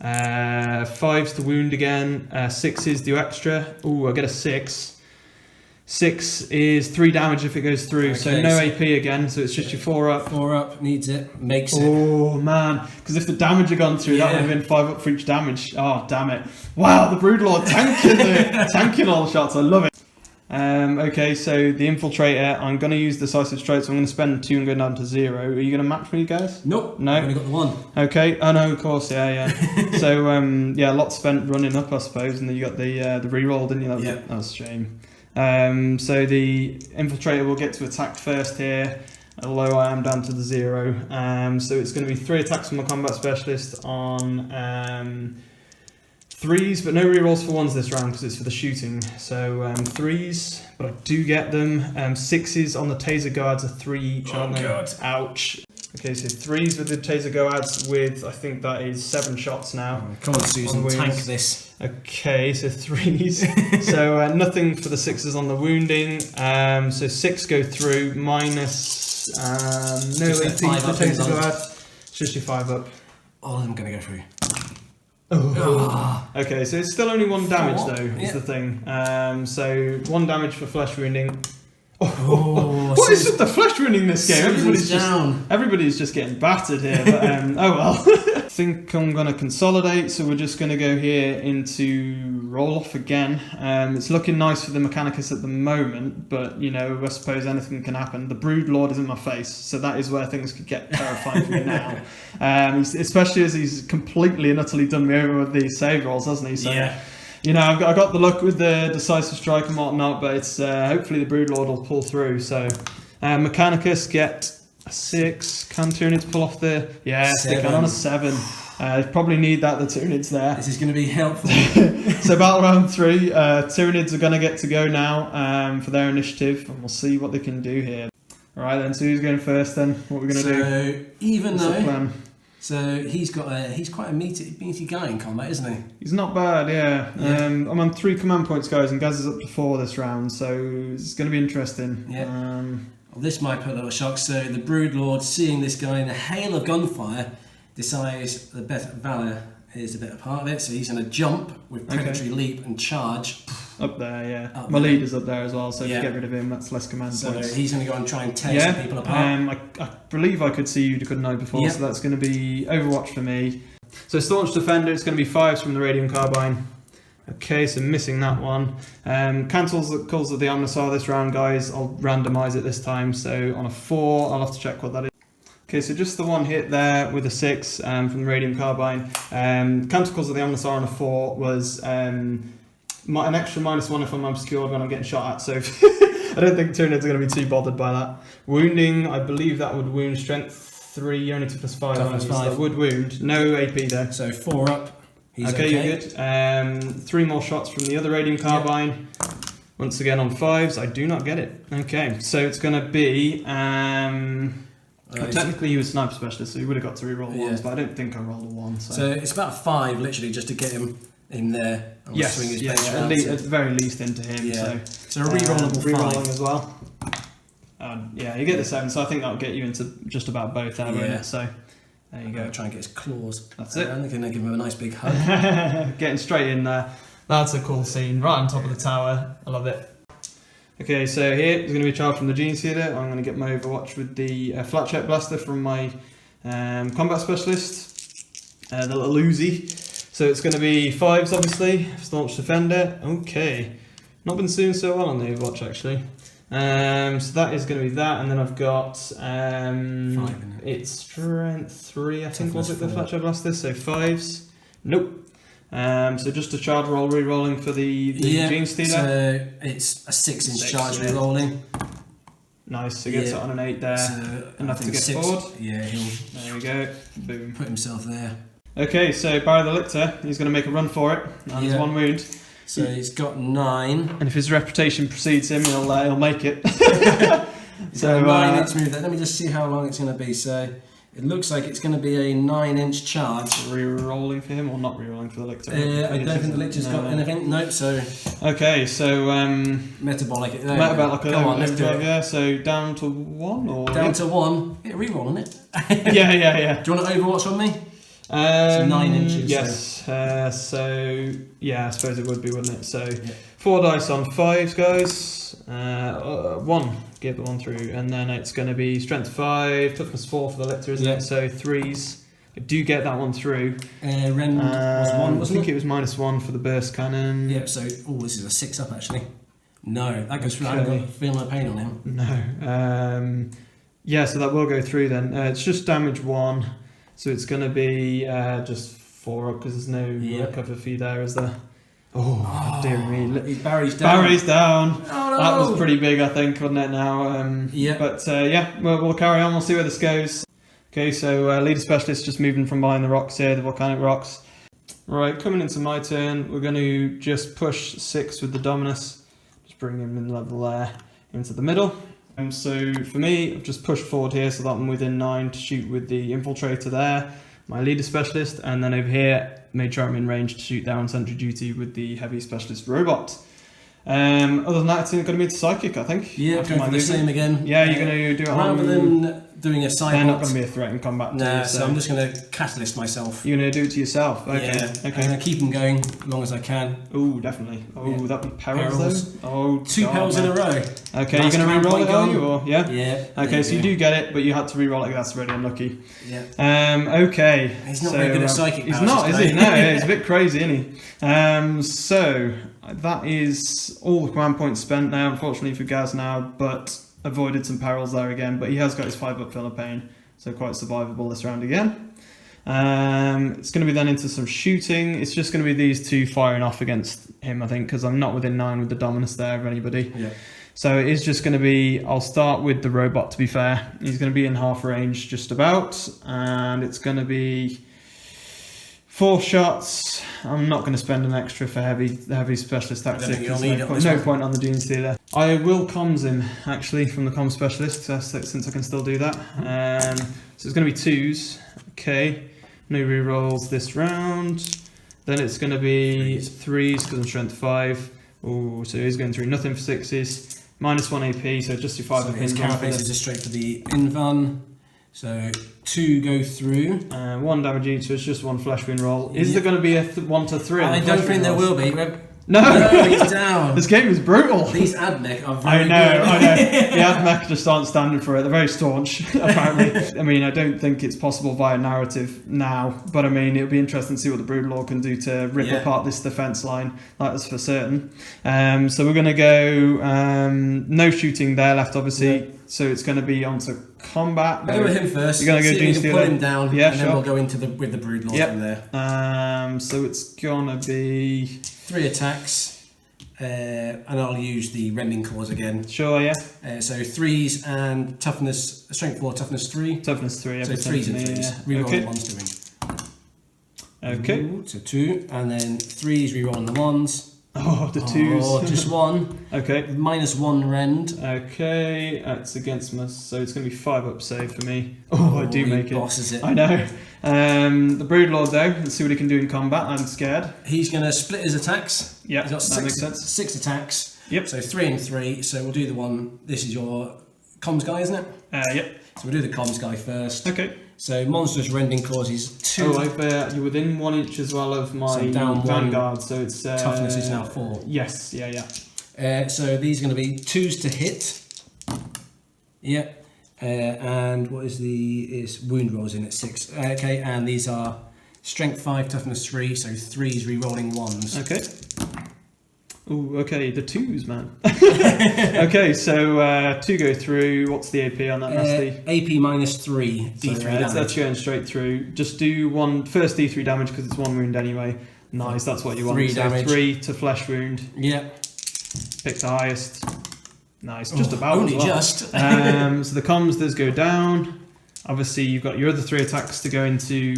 5s to wound again. 6s do extra. Ooh, I get a 6. 6 is 3 damage if it goes through, so no AP again, so it's just your 4 up. 4 up, needs it, makes it. Oh man, because if the damage had gone through, that would have been 5 up for each damage. Oh, damn it. Wow, the Broodlord tanking all the shots, I love it. Okay, so the Infiltrator, I'm going to use Decisive Strike, so I'm going to spend 2 and go down to 0. Are you going to match me, guys? Nope. No? I've only got the 1. Okay, oh no, of course, yeah. So, yeah, a lot spent running up, I suppose, and then you got the re-roll, didn't you? That was a shame. So the Infiltrator will get to attack first here, although I am down to the 0. So it's going to be 3 attacks from my combat specialist on 3s, but no rerolls for 1s this round because it's for the shooting. So 3s, but I do get them. 6s on the taser guards are 3 each, aren't they? God. Ouch. Okay, so 3s with the taser guards with, I think that is 7 shots now. Come on, Susan, wounds. tank this. Okay, so 3s. So nothing for the 6s on the wounding. So 6 go through, minus no Just AP get 5 for up the taser and guard. It's just your 5 up. All of them going to go through. Oh. Okay, so it's still only 1 damage 4, though, is yeah. the thing. So 1 damage for flesh wounding. Oh, What is with the flesh wounding this game? Susan's Everybody's just getting battered here, but oh well. I think I'm going to consolidate, so we're just going to go here into roll off again. It's looking nice for the Mechanicus at the moment, but you know, I suppose anything can happen. The Broodlord is in my face, so that is where things could get terrifying for me now. Especially as he's completely and utterly done me over with these save rolls, hasn't he? So, Yeah. you know, I got the luck with the decisive strike and whatnot, but it's hopefully the Broodlord will pull through. So Mechanicus get a 6. Can Tyranids pull off the... Yes, they can on a 7. Probably need that, the Tyranids there. This is going to be helpful. So battle round 3, Tyranids are going to get to go now for their initiative, and we'll see what they can do here. Alright then, so who's going first then? What are we going to do? So, even What's the though... plan? So, he's quite a meaty guy in combat, isn't he? He's not bad, yeah. Yeah. I'm on 3 command points, guys, and Gaz is up to 4 this round, so it's going to be interesting. Yeah. Well, this might put a little shock. So, the Broodlord, seeing this guy in a hail of gunfire, decides the better valor is a better part of it. So, he's going to jump with Predatory Leap and charge. Up there, yeah. Up My there. leader's up there as well, so if Yeah. you get rid of him, that's less command So, points. he's going to go and try and tear some people apart. I believe I could see you, couldn't I, before, Yep. so that's going to be Overwatch for me. So Staunch Defender, it's going to be 5s from the Radium Carbine. Okay, so missing that one. Cancels the calls of the Omnisaur this round, guys. I'll randomise it this time, so on a 4, I'll have to check what that is. Okay, so just the 1 hit there with a 6 from the Radium Carbine. Cancel calls of the Omnisaur on a 4 was an extra -1 if I'm obscured when I'm getting shot at, so I don't think Tyranids are going to be too bothered by that. Wounding, I believe that would wound strength 3, you only took +5, Toughness so that 5. would wound. No AP though. So 4 up. He's Okay, you're good. 3 more shots from the other Radium Carbine. Once again on 5s, I do not get it. Okay, so it's going to be... technically he was sniper specialist, so he would have got to reroll 1s, but I don't think I rolled a 1. So it's about 5 literally just to get him in there and swing his base at, round. at the very least into him. Yeah. So So a rerollable 5. rerolling as well. Yeah, you get the 7, so I think that'll get you into just about both there, won't it? So there you I'm go. going to try and get his claws. That's it. I'm going to give him a nice big hug. Getting straight in there. That's a cool scene, right on top of the tower. I love it. Okay, so here is going to be a charge from the Gene Seeder. I'm going to get my Overwatch with the Flat Check Blaster from my combat specialist, the little Uzi. So it's going to be 5s, obviously. Staunch Defender. Okay. Not been doing so well on the Overwatch, actually. So that is going to be that, and then I've got 5, it's strength 3, I think, was it, the 4. Flat Check Blaster? So 5s. Nope. So just a charge roll re-rolling for the Gene Stealer. So it's a 6-inch 6, charge yeah. re-rolling. Nice, so gets it on an 8 there. So Enough I to think get forward. Yeah, he'll There we go. Boom. put himself there. Okay, so Barry the Lictor, he's going to make a run for it. And there's 1 wound. So he's got 9. And if his reputation precedes him, he'll make it. So 9-inch move there. Let me just see how long it's going to be. So it looks like it's going to be a 9-inch charge. Re-rolling for him or not re-rolling for the Lictor? I don't think the Lictor's got anything. Nope. So okay, so metabolic. metabolic, Go on, let's do it. yeah. So down to 1 or Down to 1. Yeah, re-rolling it. yeah. Do you want to Overwatch on me? It's 9 inches. Yes. So yeah, I suppose it would be, wouldn't it? So 4 dice on 5s, guys. 1, get the 1 through, and then it's going to be strength 5, toughness 4 for the Lictor, isn't it? So 3s. I do get that one through. Rend was 1, wasn't I think it was -1 for the burst cannon. Yeah. So this is a 6 up actually. No, that goes through. I'm going to feel no pain on him. No. Yeah, so that will go through then. It's just damage 1. So it's going to be just 4 up because there's no recover fee there, is there? Oh, dear me. Barry's down. Barry's down. Oh, no. That was pretty big, I think, wasn't it now? Yeah. But yeah, we'll carry on. We'll see where this goes. Okay, so leader specialist just moving from behind the rocks here, the volcanic rocks. Right, coming into my turn, we're going to just push 6 with the Dominus. Just bring him in level there into the middle. So for me, I've just pushed forward here so that I'm within 9 to shoot with the Infiltrator there, my leader specialist, and then over here, made sure I'm in range to shoot there on sentry duty with the heavy specialist robot. Other than that, it's going to be into psychic, I think. Yeah, going for the same again. Yeah, you're going to do it rather than doing a side. They're not going to be a threat in combat. Nah, so I'm just going to catalyst myself. You're going to do it to yourself. Okay. Yeah. Okay. I'm going to keep them going as long as I can. Oh, definitely. Oh, yeah. That'd be perils though. Oh, 2 perils in a row. Okay, you're going to re-roll it, are you? Or yeah. Yeah. Okay, so you do get it, but you had to re-roll it. That's really unlucky. Yeah. Okay. He's not very good at psychic powers. He's not, is he? No, yeah, he's a bit crazy, isn't he? So that is all the command points spent now, unfortunately for Gaz now, but avoided some perils there again. But he has got his 5 up fill of pain, so quite survivable this round again. It's going to be then into some shooting. It's just going to be these 2 firing off against him, I think, because I'm not within 9 with the Dominus there of anybody. Yeah. So it is just going to be, I'll start with the robot to be fair. He's going to be in half range just about, and it's going to be 4 shots. I'm not going to spend an extra for heavy specialist tactic. There's no point on the Gene Stealer. I will comms him actually from the comms specialist since I can still do that. So it's going to be 2s. Okay, no rerolls this round. Then it's going to be 3s because I'm strength 5. Oh, so he's going through nothing for 6s. -1 AP, so just your 5 up his carapace is just straight for the Invan. So 2 go through. 1 damage each, so it's just 1 flesh wound roll. Is there going to be a 1 to 3? I don't think there will be. No, he's down. This game is brutal. These Admech are very good. I know. The Admech just aren't standing for it. They're very staunch, apparently. I mean, I don't think it's possible via narrative now, but I mean, it'll be interesting to see what the Broodlord can do to rip apart this defense line. That's for certain. So we're going to go no shooting there left, obviously. Yeah. So it's going to be onto combat. We'll go with him first. You're going to go Gene Stealer. Pull him down, yeah, and then we'll go into with the Broodlord from there. So it's going to be 3 attacks, and I'll use the rending claws again. Sure, yeah. So 3s and toughness, strength 4, toughness 3. Toughness 3. So 3s and 3s. Yeah. Reroll Okay. the 1s to me. Okay. Ooh, so 2, and then 3s rerolling the 1s. Oh, the 2s. Oh, just 1. Okay. -1 rend. Okay, that's against my, so it's going to be 5 up save for me. Oh, I do make it. Bosses it. I know. The Broodlord though, let's see what he can do in combat. I'm scared. He's going to split his attacks. Yeah, he's got that makes sense. 6 attacks. Yep. So 3 and 3. So we'll do the one. This is your comms guy, isn't it? Yep. So we'll do the comms guy first. Okay. So monstrous rending claws is 2. Oh, you're within 1 inch as well of my down vanguard, so it's toughness is now 4. Yes, yeah. So these are going to be 2s to hit. Yep. And what is is wound rolls in at 6. Okay, and these are strength 5, toughness 3, so 3s re-rolling 1s. Okay. Oh, okay, the 2s, man. Okay, so 2 go through. What's the AP on that nasty? AP -3, D3 damage. That's going straight through. Just do first D3 damage because it's 1 wound anyway. Nice, that's what you want. 3 damage. 3 to flesh wound. Yep. Pick the highest. Nice, just about. Only as well. just. So the comms does go down. Obviously, you've got your other 3 attacks to go into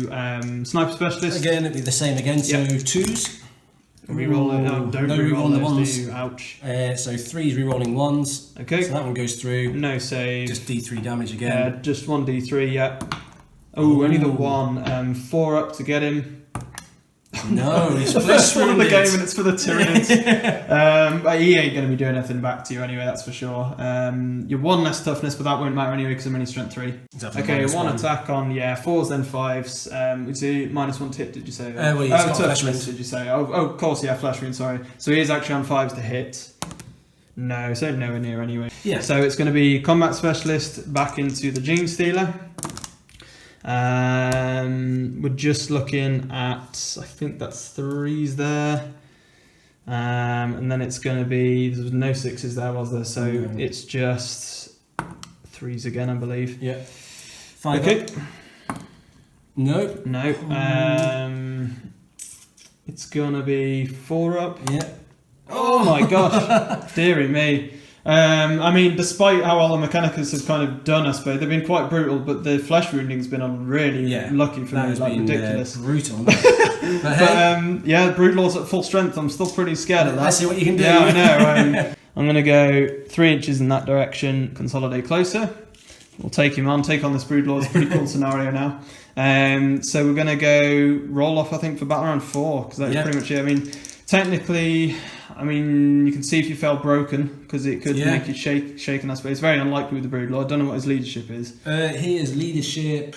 sniper specialist. Again, it'll be the same again. So 2s. Reroll it. No, don't reroll the those, 1s. do you? Ouch. So 3s re-rolling 1s. Okay. So that one goes through. No save. Just D3 damage again. Just 1 D3, yeah. Oh, only the 1. 4 up to get him. No, he's First one of the game and it's for the Tyranids. But he ain't going to be doing anything back to you anyway, that's for sure. You're 1 less toughness, but that won't matter anyway because I'm only strength 3. Exactly. Okay, 1 attack on, 4s then 5s. We see -1 to hit, did you say? Well, he's got flesh toughness, did you say? Oh, of course, yeah, flesh wound, sorry. So he is actually on 5s to hit. No, so nowhere near anyway. Yeah. So it's going to be combat specialist back into the Gene Stealer. We're just looking at, I think that's 3s there. And then it's going to be, there was no 6s there, was there? So it's just 3s again, I believe. Yeah. 5 okay. Up. No. No. It's gonna be 4 up. Yeah. Oh my gosh, dearie me. I mean, despite how all the Mechanicus have kind of done, I suppose they've been quite brutal, but the flesh wounding's been really lucky for me, like ridiculous. Brutal. But yeah, Broodlord's at full strength. I'm still pretty scared of that. Let's see what you can do. Yeah, I know. I'm gonna go 3 inches in that direction. Consolidate closer. We'll take him on. Take on this Broodlord. It's a pretty cool scenario now. So we're gonna go roll off. I think for battle round 4 because that's pretty much it. I mean, technically. I mean, you can see if you fell broken because it could make you shaken. I suppose it's very unlikely with the Broodlord. I don't know what his leadership is. He is leadership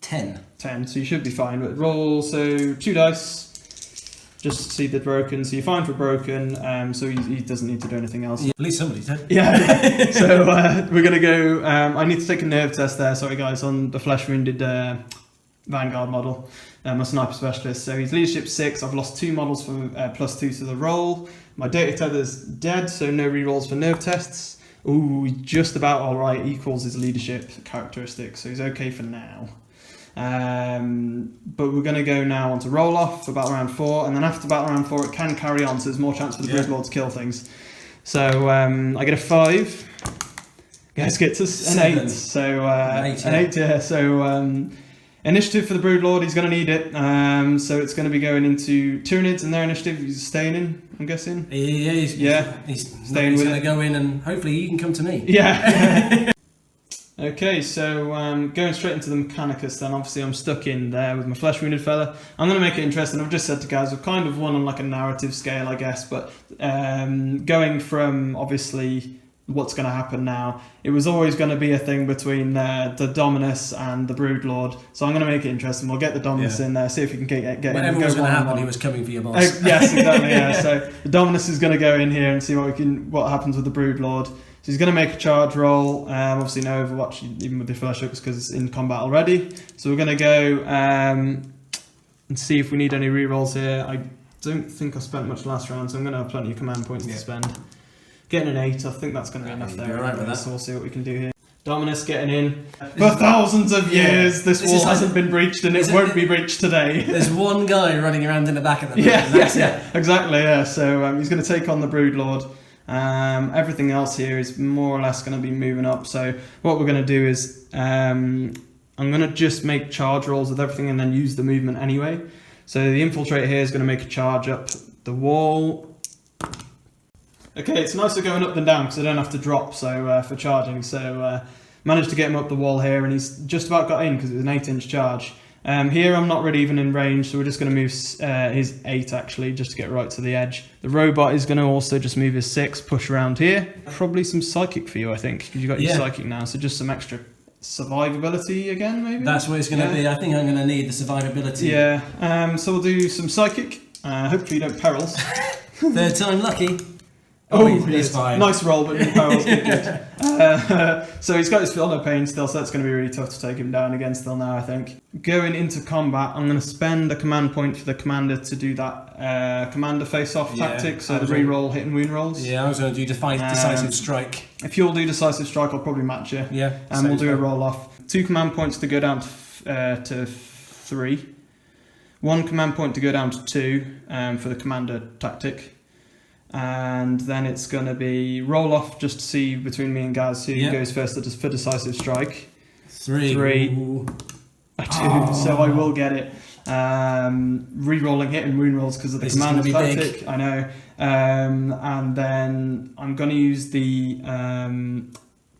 10. 10, so you should be fine. But roll 2 dice, just to see the broken. So you're fine for broken. So he doesn't need to do anything else. Yeah, at least somebody's dead. Yeah. So we're gonna go. I need to take a nerve test there. Sorry guys, on the flesh wounded Vanguard model. My sniper specialist. So he's leadership 6. I've lost 2 models for +2 to the roll. My data tether's dead, so no rerolls for nerve tests. Ooh, just about alright, equals his leadership characteristic, so he's okay for now. But we're going to go now on to roll off for battle round 4, and then after battle round 4 it can carry on, so there's more chance for the Broodlord to kill things. So I get a 5. Guys gets us an 8. So an 8, yeah. So initiative for the Broodlord, he's going to need it. So it's going to be going into Tyranids and their initiative. He's staying in, I'm guessing. Yeah, he's staying with going to go in, and hopefully you can come to me. Yeah. Okay, so going straight into the Mechanicus then. Obviously I'm stuck in there with my flesh wounded fella. I'm going to make it interesting. I've just said to guys, I've kind of won on like a narrative scale, I guess, but going from obviously what's going to happen now, it was always going to be a thing between the Dominus and the Broodlord, so I'm going to make it interesting. We'll get the Dominus in there, see if we can get whatever him. was going to happen, he was coming for your boss. Yes, exactly. Yeah. So the Dominus is going to go in here and see what happens with the Broodlord. So he's going to make a charge roll. Obviously no Overwatch even with the flesh hooks because it's in combat already. So we're going to go and see if we need any rerolls here. I don't think I spent much last round, so I'm going to have plenty of command points to spend. Getting an 8, I think that's going to be enough there. Right with that. So we'll see what we can do here. Dominus getting in. For thousands of years, this wall hasn't been breached, and it won't be breached today. There's one guy running around in the back of the yeah, exactly, yeah. So he's going to take on the Broodlord. Everything else here is more or less going to be moving up. So what we're going to do is I'm going to just make charge rolls with everything and then use the movement anyway. So the Infiltrator here is going to make a charge up the wall. Okay, it's nicer going up than down because I don't have to drop for charging. So managed to get him up the wall here, and he's just about got in because it was an 8-inch charge. Here I'm not really even in range, so we're just going to move his 8 actually, just to get right to the edge. The robot is going to also just move his 6, push around here. Probably some psychic for you, I think, because you've got your psychic now, so just some extra survivability again, maybe? That's what it's going to be. I think I'm going to need the survivability. Yeah, so we'll do some psychic. Hopefully you don't perils. 3rd time lucky. Oh, he's fine. Nice roll, but no perils. Good. So he's got his fill no pain still, so that's going to be really tough to take him down again still now, I think. Going into combat, I'm going to spend a command point for the commander to do that commander face-off tactic, so the re-roll hit and wound rolls. Yeah, I was going to do decisive strike. If you'll do decisive strike, I'll probably match you. Yeah. And we'll do a roll-off. 2 command points to go down to 3. 1 command point to go down to 2 for the commander tactic. And then it's going to be roll off just to see between me and Gaz who goes first for decisive strike. 3. 2, so I will get it. Re-rolling hit and wound rolls because of the command tactic. Big. I know. And then I'm going to use the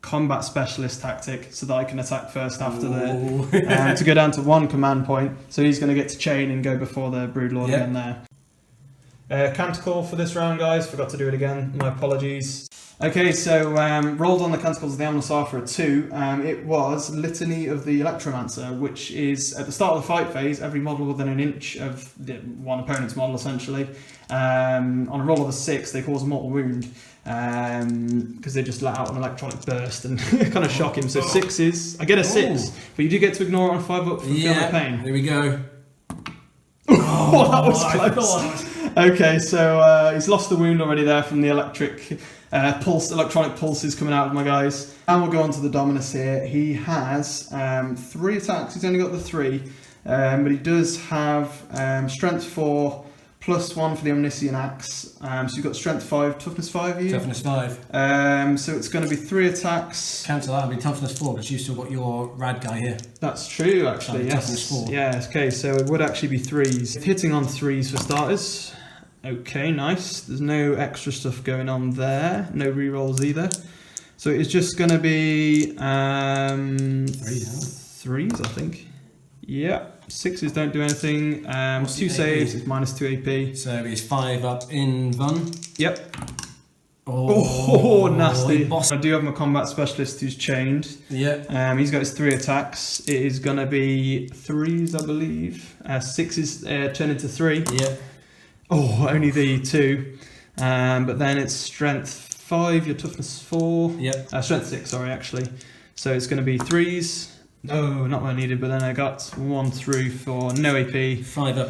combat specialist tactic so that I can attack first after to go down to 1 command point. So he's going to get to chain and go before the Broodlord again there. Canticle for this round, guys. Forgot to do it again. My apologies. Okay, so rolled on the Canticles of the Amnosar for a 2. It was Litany of the Electromancer, which is at the start of the fight phase, every model within an inch of one opponent's model, essentially. On a roll of a 6, they cause a mortal wound because they just let out an electronic burst and kind of shock him. So 6s. I get a 6, but you do get to ignore it on 5 up for feel no pain. Here we go. Oh, that was close. Okay, so he's lost the wound already there from the electronic pulses coming out of my guys. And we'll go on to the Dominus here. He has 3 attacks. He's only got the 3, but he does have strength 4 +1 for the Omniscient Axe. So you've got Strength 5, Toughness 5, you? Toughness 5. So it's going to be 3 attacks. Cancel that, it'll be Toughness 4 because you've still got your rad guy here. That's true, actually, yes. Toughness 4. Yeah, okay, so it would actually be 3s. Hitting on 3s for starters. Okay, nice. There's no extra stuff going on there. No rerolls either. So it's just going to be 3s, I think. Yeah. 6s don't do anything. 2 saves is -2 AP. So it's 5 up in Vun. Yep. Oh, nasty. I do have my combat specialist who's chained. Yeah. He's got his 3 attacks. It is going to be 3s, I believe. 6s turn into 3. Yeah. Oh, only the 2. But then it's strength 5, your toughness 4. Yep. Strength 6, sorry, actually. So it's going to be 3s. No, not what I needed, but then I got 1 through for no AP. 5 up,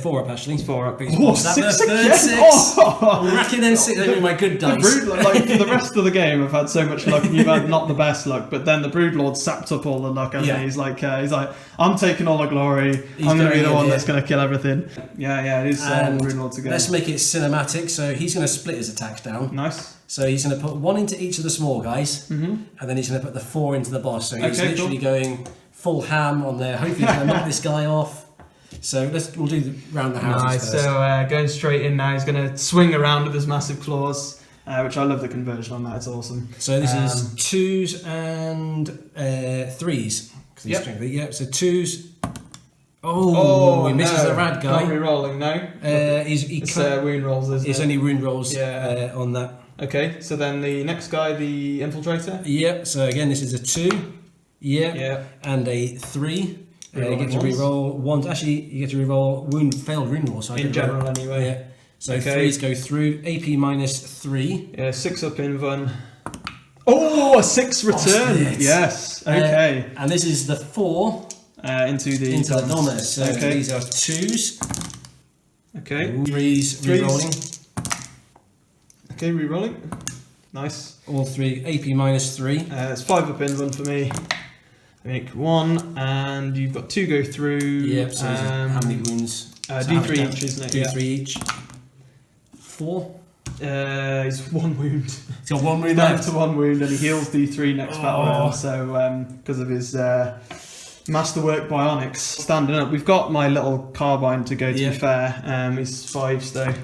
4 up actually. 4 up. Oh, 6 again! 6! Oh. Racking in 6, those are my good dice. Like, for the rest of the game, I've had so much luck, and you've had not the best luck, but then the Broodlord sapped up all the luck, and he's like, I'm taking all the glory, I'm going to be the one that's going to kill everything. Yeah, it is Broodlord again. Let's make it cinematic, so he's going to split his attacks down. Nice. So he's going to put 1 into each of the small guys, and then he's going to put the 4 into the boss. So he's literally going full ham on there. Hopefully he's going to knock this guy off. So we'll do round the houses Nice. first. So going straight in now, he's going to swing around with his massive claws, which I love the conversion on that. It's awesome. So this is 2s and 3s. Yep. So 2s. Oh, he misses the rad guy. Not re-rolling, no. It's wound rolls, isn't it? It's only wound rolls on that. Okay, so then the next guy, the Infiltrator. Yep, so again, this is a 2. Yeah. And a 3. You get to re-roll 1. Actually, you get to re-roll failed wound rolls. So in general, anyway. Yeah. So 3s go through. AP -3. Yeah, 6 up in Vun. Oh, a 6 return. Yes. Okay. And this is the 4 into the Dominus. So these are 2s. Okay. 3s re-rolling. Okay, re-rolling. Nice. All 3 AP -3. It's 5 up in Vun for me. Make 1, and you've got 2 go through. Yep. So how many wounds? D3 each, isn't it? D3 each. 4. He's 1 wound. He's got 1 wound down left. to 1 wound, and he heals D3 next battle round. So because of his masterwork bionics, standing up. We've got my little carbine to go. To be fair, he's 5 though.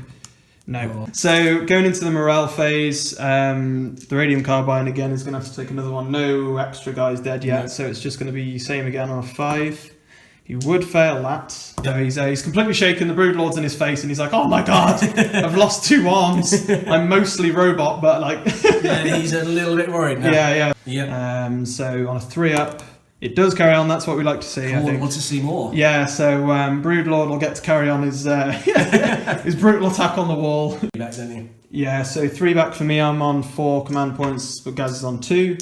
No. Oh. So going into the morale phase, the radium carbine again is going to have to take another one. No extra guys dead yet, so it's just going to be same again on a 5. He would fail that. So he's completely shaking. The Broodlord's in his face, and he's like, "Oh my god, I've lost 2 arms. I'm mostly robot, but like." He's a little bit worried now. Yeah. So on a 3 up. It does carry on, that's what we like to see, I think. Want to see more. Yeah, so Broodlord will get to carry on his his brutal attack on the wall. Back, don't you? Yeah, so 3 back for me, I'm on 4 command points, but Gaz is on 2.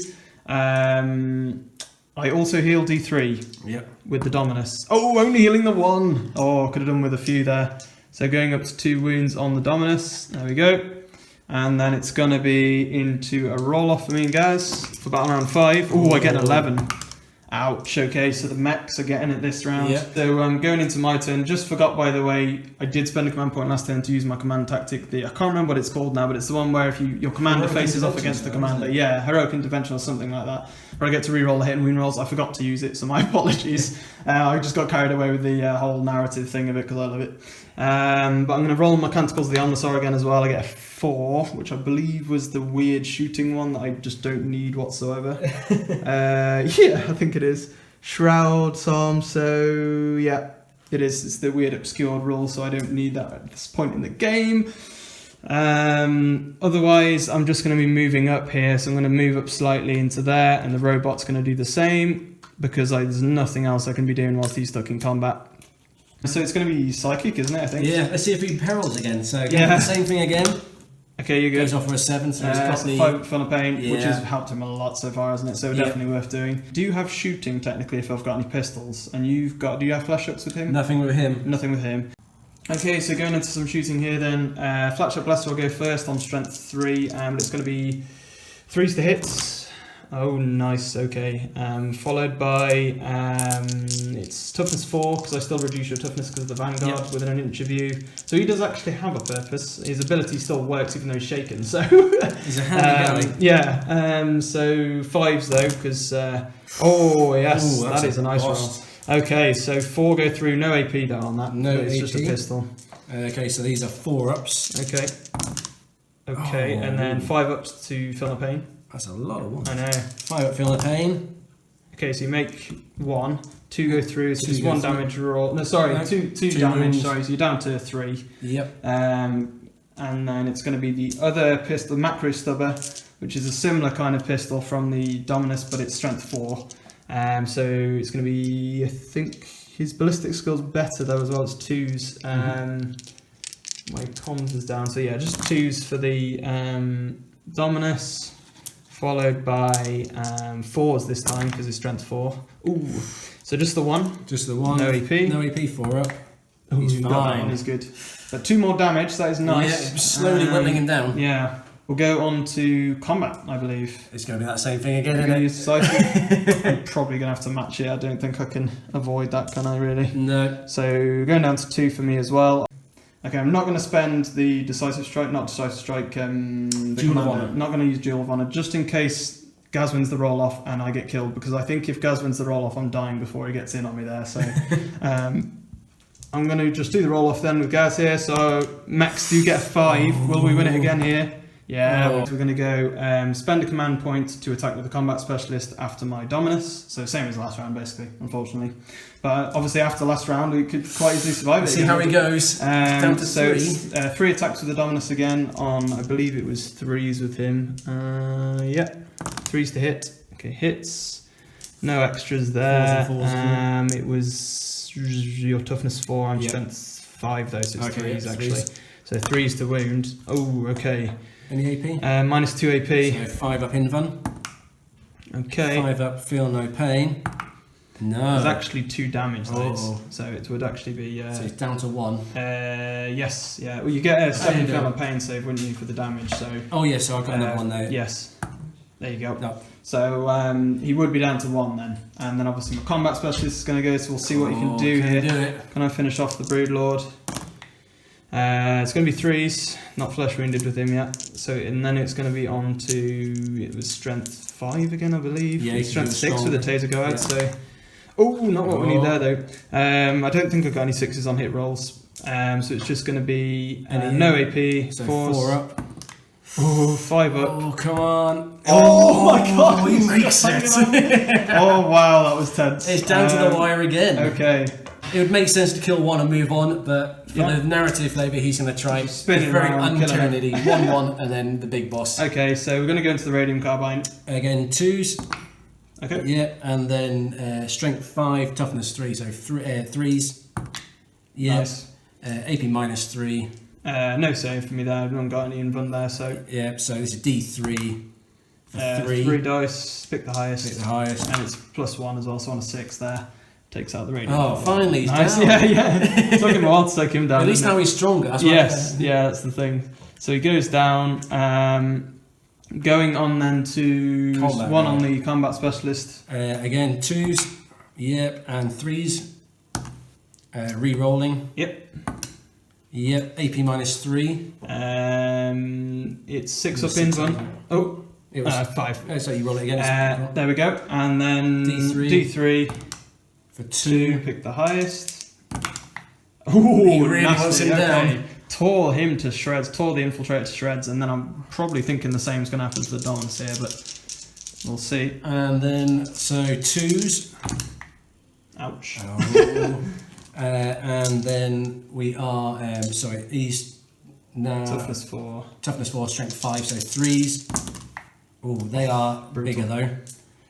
I also heal D3 with the Dominus. Oh, only healing the 1. Oh, could have done with a few there. So going up to 2 wounds on the Dominus, there we go. And then it's going to be into a roll-off for me and Gaz for battle round 5. Oh, I get an 11. Ouch, okay, so the mechs are getting it this round. So going into my turn, just forgot by the way, I did spend a command point last turn to use my command tactic. I can't remember what it's called now, but it's the one where if your commander faces off against the commander. Yeah, heroic intervention or something like that. Where I get to re-roll the hit and wound rolls. I forgot to use it, so my apologies. I just got carried away with the whole narrative thing of it because I love it. But I'm going to roll my Canticles of the Omnisaur again as well. I get a 4, which I believe was the weird shooting one that I just don't need whatsoever. Yeah, I think it is. Shroud, Psalm, so yeah, it is. It's the weird obscured rule, so I don't need that at this point in the game. Otherwise, I'm just going to be moving up here, so I'm going to move up slightly into there, and the robot's going to do the same, because there's nothing else I can be doing whilst he's stuck in combat. So it's going to be psychic, isn't it, I think? Yeah, let's see if he perils again. So again, the same thing again. Okay, you're good. Goes off for a 7, so he's got the 5 full of pain, which has helped him a lot so far, hasn't it? So definitely worth doing. Do you have shooting, technically, if I've got any pistols? And do you have flash shots with him? Nothing with him. Nothing with him. Okay, so going into some shooting here then. Flat shot blaster will go first on strength 3, but it's going to be 3s to hits. Oh, nice. Okay. Followed by it's toughness 4 because I still reduce your toughness because of the Vanguard within an inch of you. So he does actually have a purpose. His ability still works even though he's shaken. So he's a handy guy. Yeah. So 5s though because oh yes, ooh, that is a nice roll. Okay, so 4 go through. No AP though on that. No, it's AP. just a pistol. Okay, so these are 4 ups. Okay. Okay, and then 5 ups to feel no pain. That's a lot of ones. I know. 5 up, feel no pain. Okay, so you make 1, 2 go through, so Two just go 1 through. damage roll. No, sorry, No, 2 two damage. wounds. Sorry, so you're down to 3. Yep. And then it's going to be the other pistol, Macro Stubber, which is a similar kind of pistol from the Dominus, but it's strength 4. So it's going to be, I think, his ballistic skill's better though as well. It's 2s. My comms is down, so yeah, just 2s for the Dominus, followed by 4s this time because it's strength 4. Ooh, so just the 1. Just the 1. No AP. No AP, 4 up. Ooh, He's you got that fine. one, he's good. But 2 more damage, that is nice. Yeah, slowly whittling him down. Yeah, we'll go on to combat, I believe. It's going to be that same thing again, We're isn't going to it? use decisive. I'm probably going to have to match it. I don't think I can avoid that, can I really? No. So going down to 2 for me as well. Okay, I'm not going to spend the decisive strike, not decisive strike, the Jewel of commander. Honour. Not going to use Jewel of Honour, just in case Gaz wins the roll off and I get killed, because I think if Gaz wins the roll off, I'm dying before he gets in on me there. So I'm going to just do the roll off then with Gaz here. So Max, do you get a 5? Will we win it again here? Yeah, Oh. we're going to go spend a command point to attack with the combat specialist after my Dominus. So same as last round, basically, unfortunately. But obviously after last round, we could quite easily survive it. See how he goes. Down to So 3. it's 3 attacks with the Dominus again on, I believe it was 3s with him. Yeah, 3s to hit. Okay, hits. No extras there. Fours and It was your toughness 4, I'm Yep. strength 5 though, so it's Okay, 3s yeah, actually. 3s. So 3s to wound. Oh, okay. Any AP? Minus 2 AP. So 5 up Invun. Okay. 5 up feel no pain. No. There's actually 2 damage those, Oh. so it would actually be. So it's down to 1. Yes, yeah. Well, you get a 7 you go. feel no pain save, wouldn't you, for the damage? So. Oh yeah, so I've got another one there. Yes. There you go. No. So he would be down to 1 then, and then obviously my combat specialist is going to go. So we'll see what you can do can here. you do it? Can I finish off the Broodlord? It's going to be 3s, not flesh wounded with him yet. So and then it's going to be on to, it was strength 5 again, I believe. Yeah, strength 6 strong. with the taser go out. Yeah. So not what we need there though. I don't think I've got any 6s on hit rolls. So it's just going to be no AP, So 4s. 4 up. Oh, 5 up. Oh come on! Oh my God, He he's makes got it. Oh wow, that was tense. It's down to the wire again. Okay. It would make sense to kill 1 and move on, but for Yeah. the narrative flavour, he's going to try. It's Spin it very around, kill him. Tyranid. 1-1, and then the big boss. Okay, so we're going to go into the Radium Carbine. Again, 2s. Okay. Yeah, and then strength 5, toughness 3, so 3s. Yeah. Nice. AP minus 3. No save for me there. I haven't got any in run there, so. Yeah, so this is D3 for 3. 3 dice, pick the highest. Pick the highest. And it's +1 as well, so on a 6 there. Takes out the Radium Oh, Carbine. finally, he's Nice, down. yeah. Took him a while to take him down. At least didn't now it? he's stronger. That's what Yes, yeah, that's the thing. So he goes down. Going on then to Combat, 1 yeah. on the combat specialist. Again, 2s. Yep, and 3s. Re-rolling. Yep. Yep, AP minus 3. It's 6 It up was in 6 one. up. Oh, It was 5. Oh, so you roll it again. There we go. And then D3 for 2. 2. Pick the highest. Ooh, He really nasty. wants him down. Tore him to shreds. Tore the Infiltrator to shreds. And then I'm probably thinking the same is going to happen to the Dominus here, but we'll see. And then, so 2s. Ouch. Oh. And then we are, sorry, he's now Toughness 4. toughness 4, strength 5, so 3s. Oh, they are Brutal. bigger though.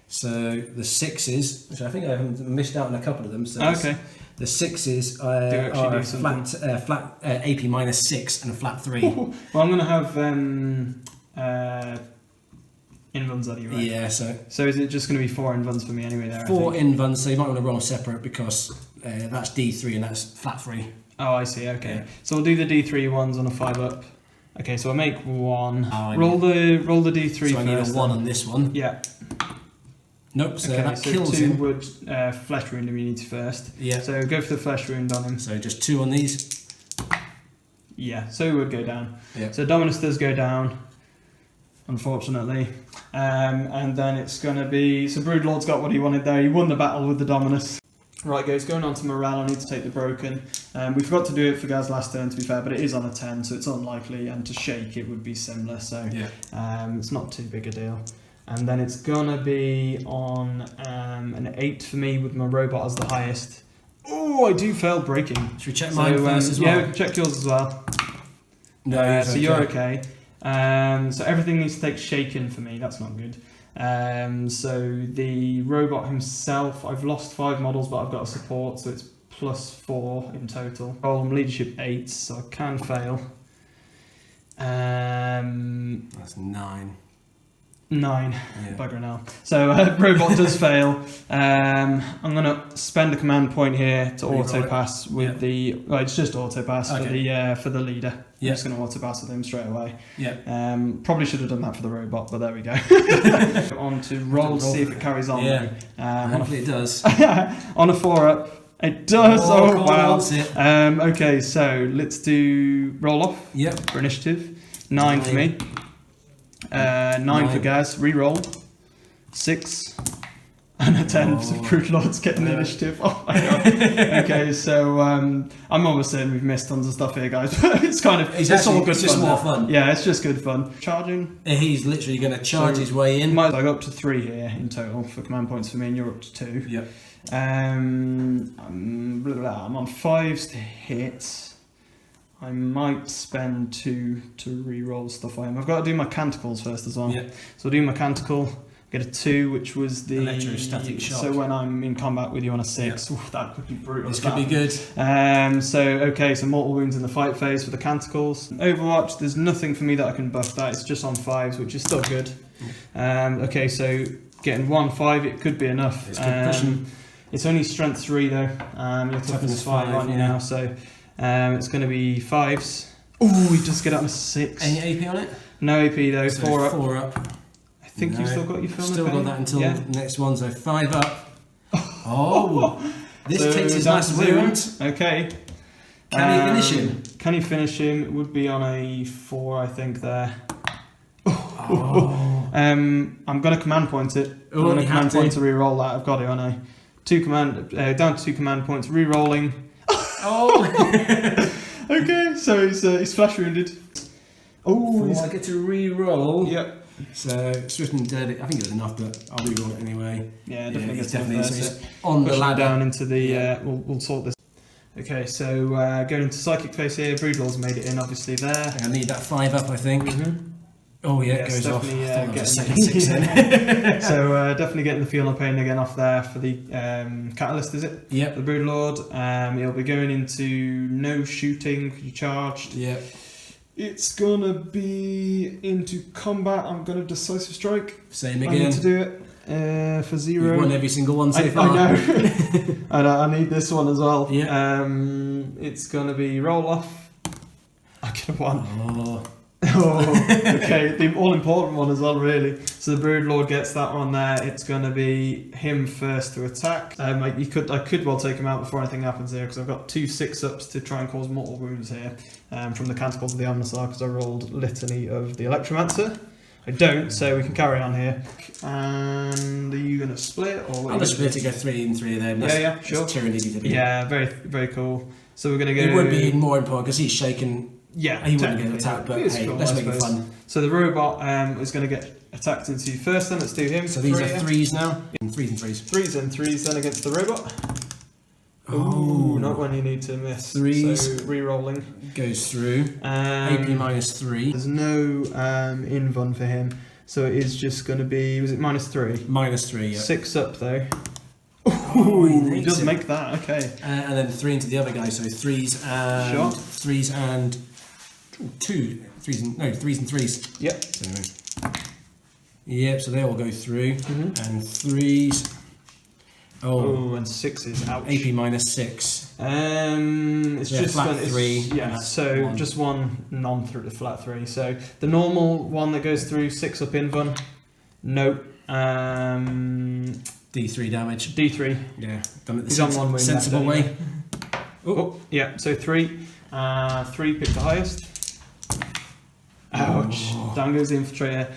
So the 6s, which I think I haven't missed out on a couple of them. So Okay. the 6s actually are do a something. flat AP minus 6 and a flat 3. Well, I'm going to have invuns anyway. Yeah, so So is it just going to be 4 invuns for me anyway there? 4 I think? invuns, so you might want to roll separate because that's D3 and that's flat 3. Oh, I see. Okay. Yeah. So we'll do the D3 ones on a 5 up. Okay, so I'll make 1. Oh, I roll the D3 So I need a first 1 then. on this one. Yeah. Nope, so Okay, that so kills 2 him. would flesh wound immunity first. Yeah. So go for the flesh wound on him. So just 2 on these. Yeah, so he would go down. Yeah. So Dominus does go down, unfortunately. And then it's going to be... So Broodlord's got what he wanted there. He won the battle with the Dominus. Right, guys, going on to morale, I need to take the broken. We forgot to do it for Gaz last turn, to be fair, but it is on a 10, so it's unlikely. And to shake, it would be similar, so it's not too big a deal. And then it's going to be on an 8 for me with my robot as the highest. Oh, I do fail breaking. Should we check mine first as well? Yeah, we can check yours as well. No, so you're okay. So everything needs to take shaken for me. That's not good. So the robot himself, I've lost 5 models, but I've got a support, so it's +4 in total. Column leadership 8, so I can fail. That's 9. 9. Yeah. Bugger now. So robot does fail. I'm going to spend a command point here to auto pass with the. Well, it's just auto pass for the leader. Yeah. I'm just going to auto pass with him straight away. Yeah. Probably should have done that for the robot, but there we go. On to roll to see if it carries on. Yeah. Hopefully it does. On a 4-up. It does. Oh wow. It. Okay, so let's do roll off. Yep. For initiative. 9 for me. 9 for Gaz, re-roll, 6, and a 10 for Broodlord's getting the initiative. Oh my god. Okay, so I'm almost saying we've missed tons of stuff here, guys. But it's kind of, it's all good just fun. More fun. Yeah, it's just good fun. Charging. He's literally going to charge his way in. I go up to 3 here in total for command points for me, and you're up to 2. Yep. I'm on 5s to hit. I might spend 2 to re-roll stuff on him. I've got to do my canticles first as well. Yep. So I'll do my canticle, get a 2, which was the electrostatic shock. So when I'm in combat with you on a 6, that could be brutal. This could be good. So mortal wounds in the fight phase for the canticles. Overwatch, there's nothing for me that I can buff that. It's just on 5s, which is still good. Okay, so getting 1/5, it could be enough. It's good pushing. It's only strength 3 though. Your toughness 5 on you now, so. It's going to be 5s. Oh, he does get out on a 6. Any AP on it? No AP though. So 4 up. 4 up. I think you've still got your film. Still got that until the next one, so 5 up. Oh, this so takes his last wound. Okay. Can he finish him? Can he finish him? It would be on a 4, I think. There. Oh. I'm going to command point it. I'm going to command point to re-roll that. I've got it on a 2 command. Down to 2 command points. Re-rolling. Oh. Okay, so he's flesh wounded. Oh, I get to re-roll. Yep. So swift and dead. I think it was enough, but I'll re-roll it anyway. Yeah, definitely gets definitely. there, So on the ladder down into the. We'll sort this. Okay, so going into psychic phase here. Broodlord's made it in, obviously there. I need that 5 up, I think. Oh yeah, it goes off. So definitely getting the feel no pain again off there for the catalyst, is it? Yep. The Broodlord. He'll be going into no shooting. You charged. Yep. It's gonna be into combat. I'm gonna decisive strike. Same I again. need to do it for 0. You've won every single one so far. I know. I need this one as well. Yeah. It's gonna be roll off. I get a 1. Oh. Oh, okay. The all important one as well, really. So the Broodlord gets that one there. It's going to be him first to attack. I could well take him out before anything happens here because I've got 2 6-ups to try and cause mortal wounds here from the Canticle to the Omnisaur because I rolled Litany of the Electromancer. I don't, so we can carry on here. And are you going to split? Or I'm going to split to go 3 and 3 of them. Yeah, sure. Tyranid. Yeah, very, very cool. So we're going to go... It would be more important because he's shaken. Yeah, he wouldn't get attacked, but hey, cool, let's make it fun. So the robot is going to get attacked into first, then let's do him. So these are 3s now? 3s and 3s. 3s and 3s then against the robot. Oh, not when you need to miss. 3s. So re-rolling. Goes through. AP -3. There's no invuln for him. So it is just going to be, was it -3? -3, yeah. 6 up though. Oh, he does make that, okay. And then 3 into the other guy, so 3s and... Sure. 3s and... 3s and 3s. Yep. So, yep, so they all go through. And 3s... Oh, and 6s, ouch. AP -6. It's just flat 3. Yeah, so 1. just one non-through to flat 3. So the normal one that goes through 6 up invuln Nope. D3 damage. D3. Yeah, done it the He's on one wound sensible left, way. Oh, yeah, so 3. 3, pick the highest. Ouch. Down goes the Infiltrator.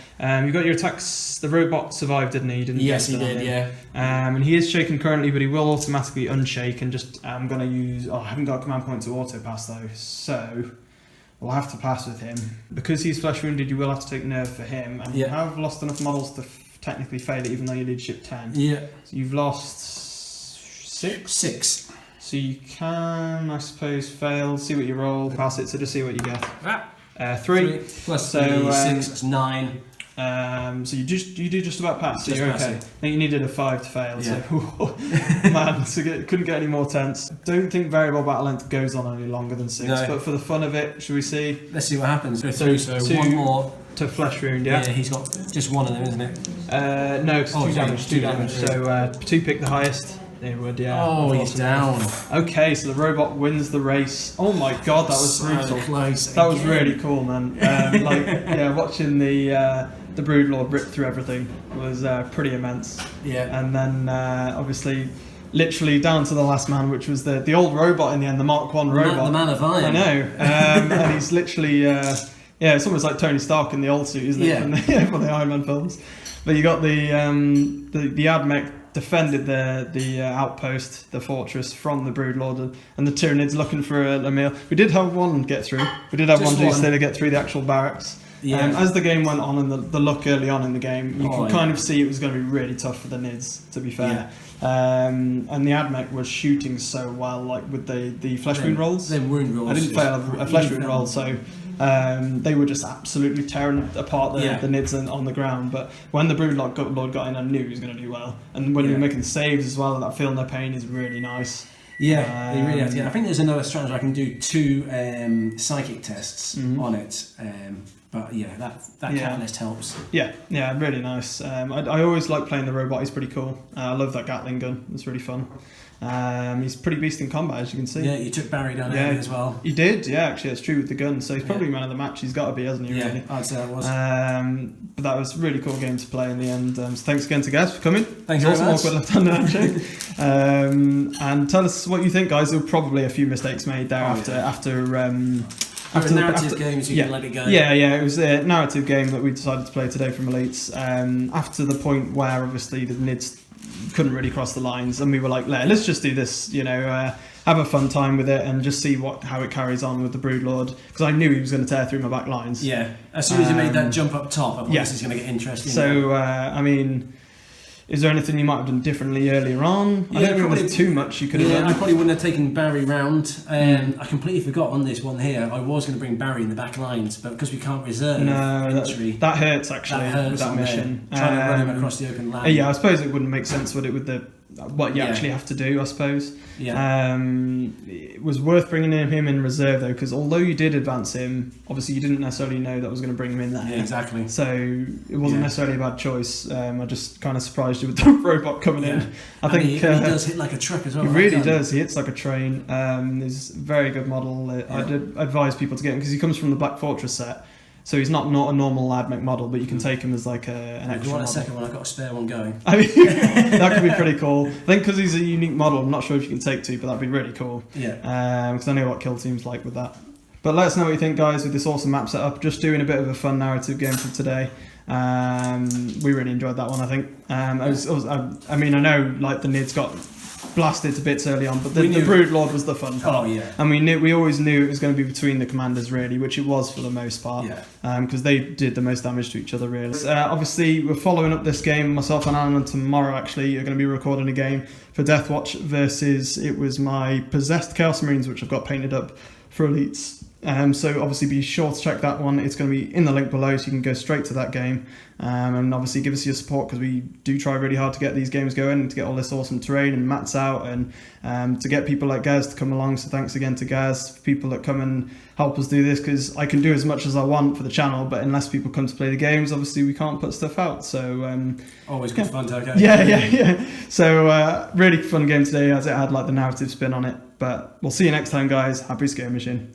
You've got your attacks. The robot survived, didn't he? Yes, he did, yeah. And he is shaken currently, but he will automatically unshake. And just, I'm going to use... Oh, I haven't got a command point to auto pass, though. So, we'll have to pass with him. Because he's flesh wounded, you will have to take nerve for him. And you have lost enough models to technically fail it, even though you leadership 10. Yeah. So you've lost 6? 6. So you can, I suppose, fail, see what you roll, pass it, so just see what you get. 3 plus so 6, that's 9. So you do just about pass, so Just you're passing. okay. I think you needed a 5 to fail, Yeah. so man, couldn't get any more tense. Don't think variable battle length goes on any longer than 6, No. but for the fun of it, should we see? Let's see what happens. Go So through, so 2 one more. to flesh wound, yeah? Yeah, he's got just one of them, isn't it? No, it's 2 Oh, damage, 2 damage. So 2 pick the highest. They would, yeah. Oh, he's down. Okay, so the robot wins the race. Oh my god, that was So brutal. close. That was again. really cool, man. Watching the Broodlord rip through everything was pretty immense. Yeah. And then obviously, literally down to the last man, which was the old robot in the end, the Mark 1 robot. The man of iron. I know. And he's literally, it's almost like Tony Stark in the old suit, isn't it? Yeah. From the Iron Man films. But you got the Admech defended the outpost, the fortress, from the Broodlord, and the Tyranids looking for a meal. We did have one get through. We did have Just one one. to get through the actual barracks. Yeah. As the game went on and the look early on in the game, you Oh, could kind of see it was going to be really tough for the Nids, to be fair. Yeah. And the Admech was shooting so well, like with the flesh wound rolls. The wound rolls. I didn't fail a flesh wound roll, so they were just absolutely tearing apart the Nids on the ground. But when the Broodlord got in, I knew he was going to do well. And when you're making saves as well, that feeling their pain is really nice. Yeah, they really have to get. I think there's another strategy. I can do 2 psychic tests on it. But yeah, that catalyst helps. Yeah, really nice. I always like playing the robot. He's pretty cool. I love that Gatling gun. It's really fun. He's pretty beast in combat, as you can see. Yeah, you took Barry down early as well. He did, yeah, actually, it's true with the gun. So he's probably man of the match. He's got to be, hasn't he? Yeah, really? I'd say that was. But that was a really cool game to play in the end. So thanks again to Gaz for coming. Thanks very much. Awkward left-handed handshake. And tell us what you think, guys. There were probably a few mistakes made there after narrative games, you can let it go. Yeah, it was a narrative game that we decided to play today from Elites. After the point where obviously the Nids couldn't really cross the lines, and we were like, let's just do this, have a fun time with it and just see how it carries on with the Broodlord, because I knew he was going to tear through my back lines. Yeah, as soon as he made that jump up top, I thought this is going to get interesting. So, is there anything you might have done differently earlier on? I don't think there's too much you could have done. I probably wouldn't have taken Barry round. I completely forgot on this one here. I was going to bring Barry in the back lines, but because we can't reserve entry, that hurts actually. With that mission. Trying to run him across the open land. Yeah, I suppose it wouldn't make sense, would it, with what you actually have to do, I suppose. Yeah. It was worth bringing him in reserve though, because although you did advance him, obviously you didn't necessarily know that was going to bring him in there. Yeah, exactly. So it wasn't necessarily a bad choice. I just kind of surprised you with the robot coming in. I think he does hit like a truck as well. He really does. He hits like a train. He's a very good model. I did advise people to get him because he comes from the Black Fortress set. So he's not a normal Admech model, but you can take him as like an extra If you want a model. second one, I've got a spare one going. I mean, that could be pretty cool. I think because he's a unique model, I'm not sure if you can take 2, but that'd be really cool. Yeah. Because I know what kill team's like with that. But let us know what you think, guys, with this awesome map setup. Just doing a bit of a fun narrative game for today. We really enjoyed that one, I think. I know like the Nids got blasted to bits early on, but the Broodlord was the fun part. Oh yeah. And we always knew it was going to be between the commanders, really, which it was for the most part. Yeah. Because they did the most damage to each other, really. Obviously, we're following up this game. Myself and Alan tomorrow actually are going to be recording a game for Deathwatch versus it was my possessed Chaos Marines, which I've got painted up for Elites. So obviously be sure to check that one. It's going to be in the link below, so you can go straight to that game. And obviously give us your support, because we do try really hard to get these games going and to get all this awesome terrain and mats out, and to get people like Gaz to come along. So thanks again to Gaz, for people that come and help us do this, because I can do as much as I want for the channel, but unless people come to play the games, obviously we can't put stuff out. So always good fun to go. Yeah. So really fun game today, as it had like the narrative spin on it. But we'll see you next time, guys. Happy skirmishing.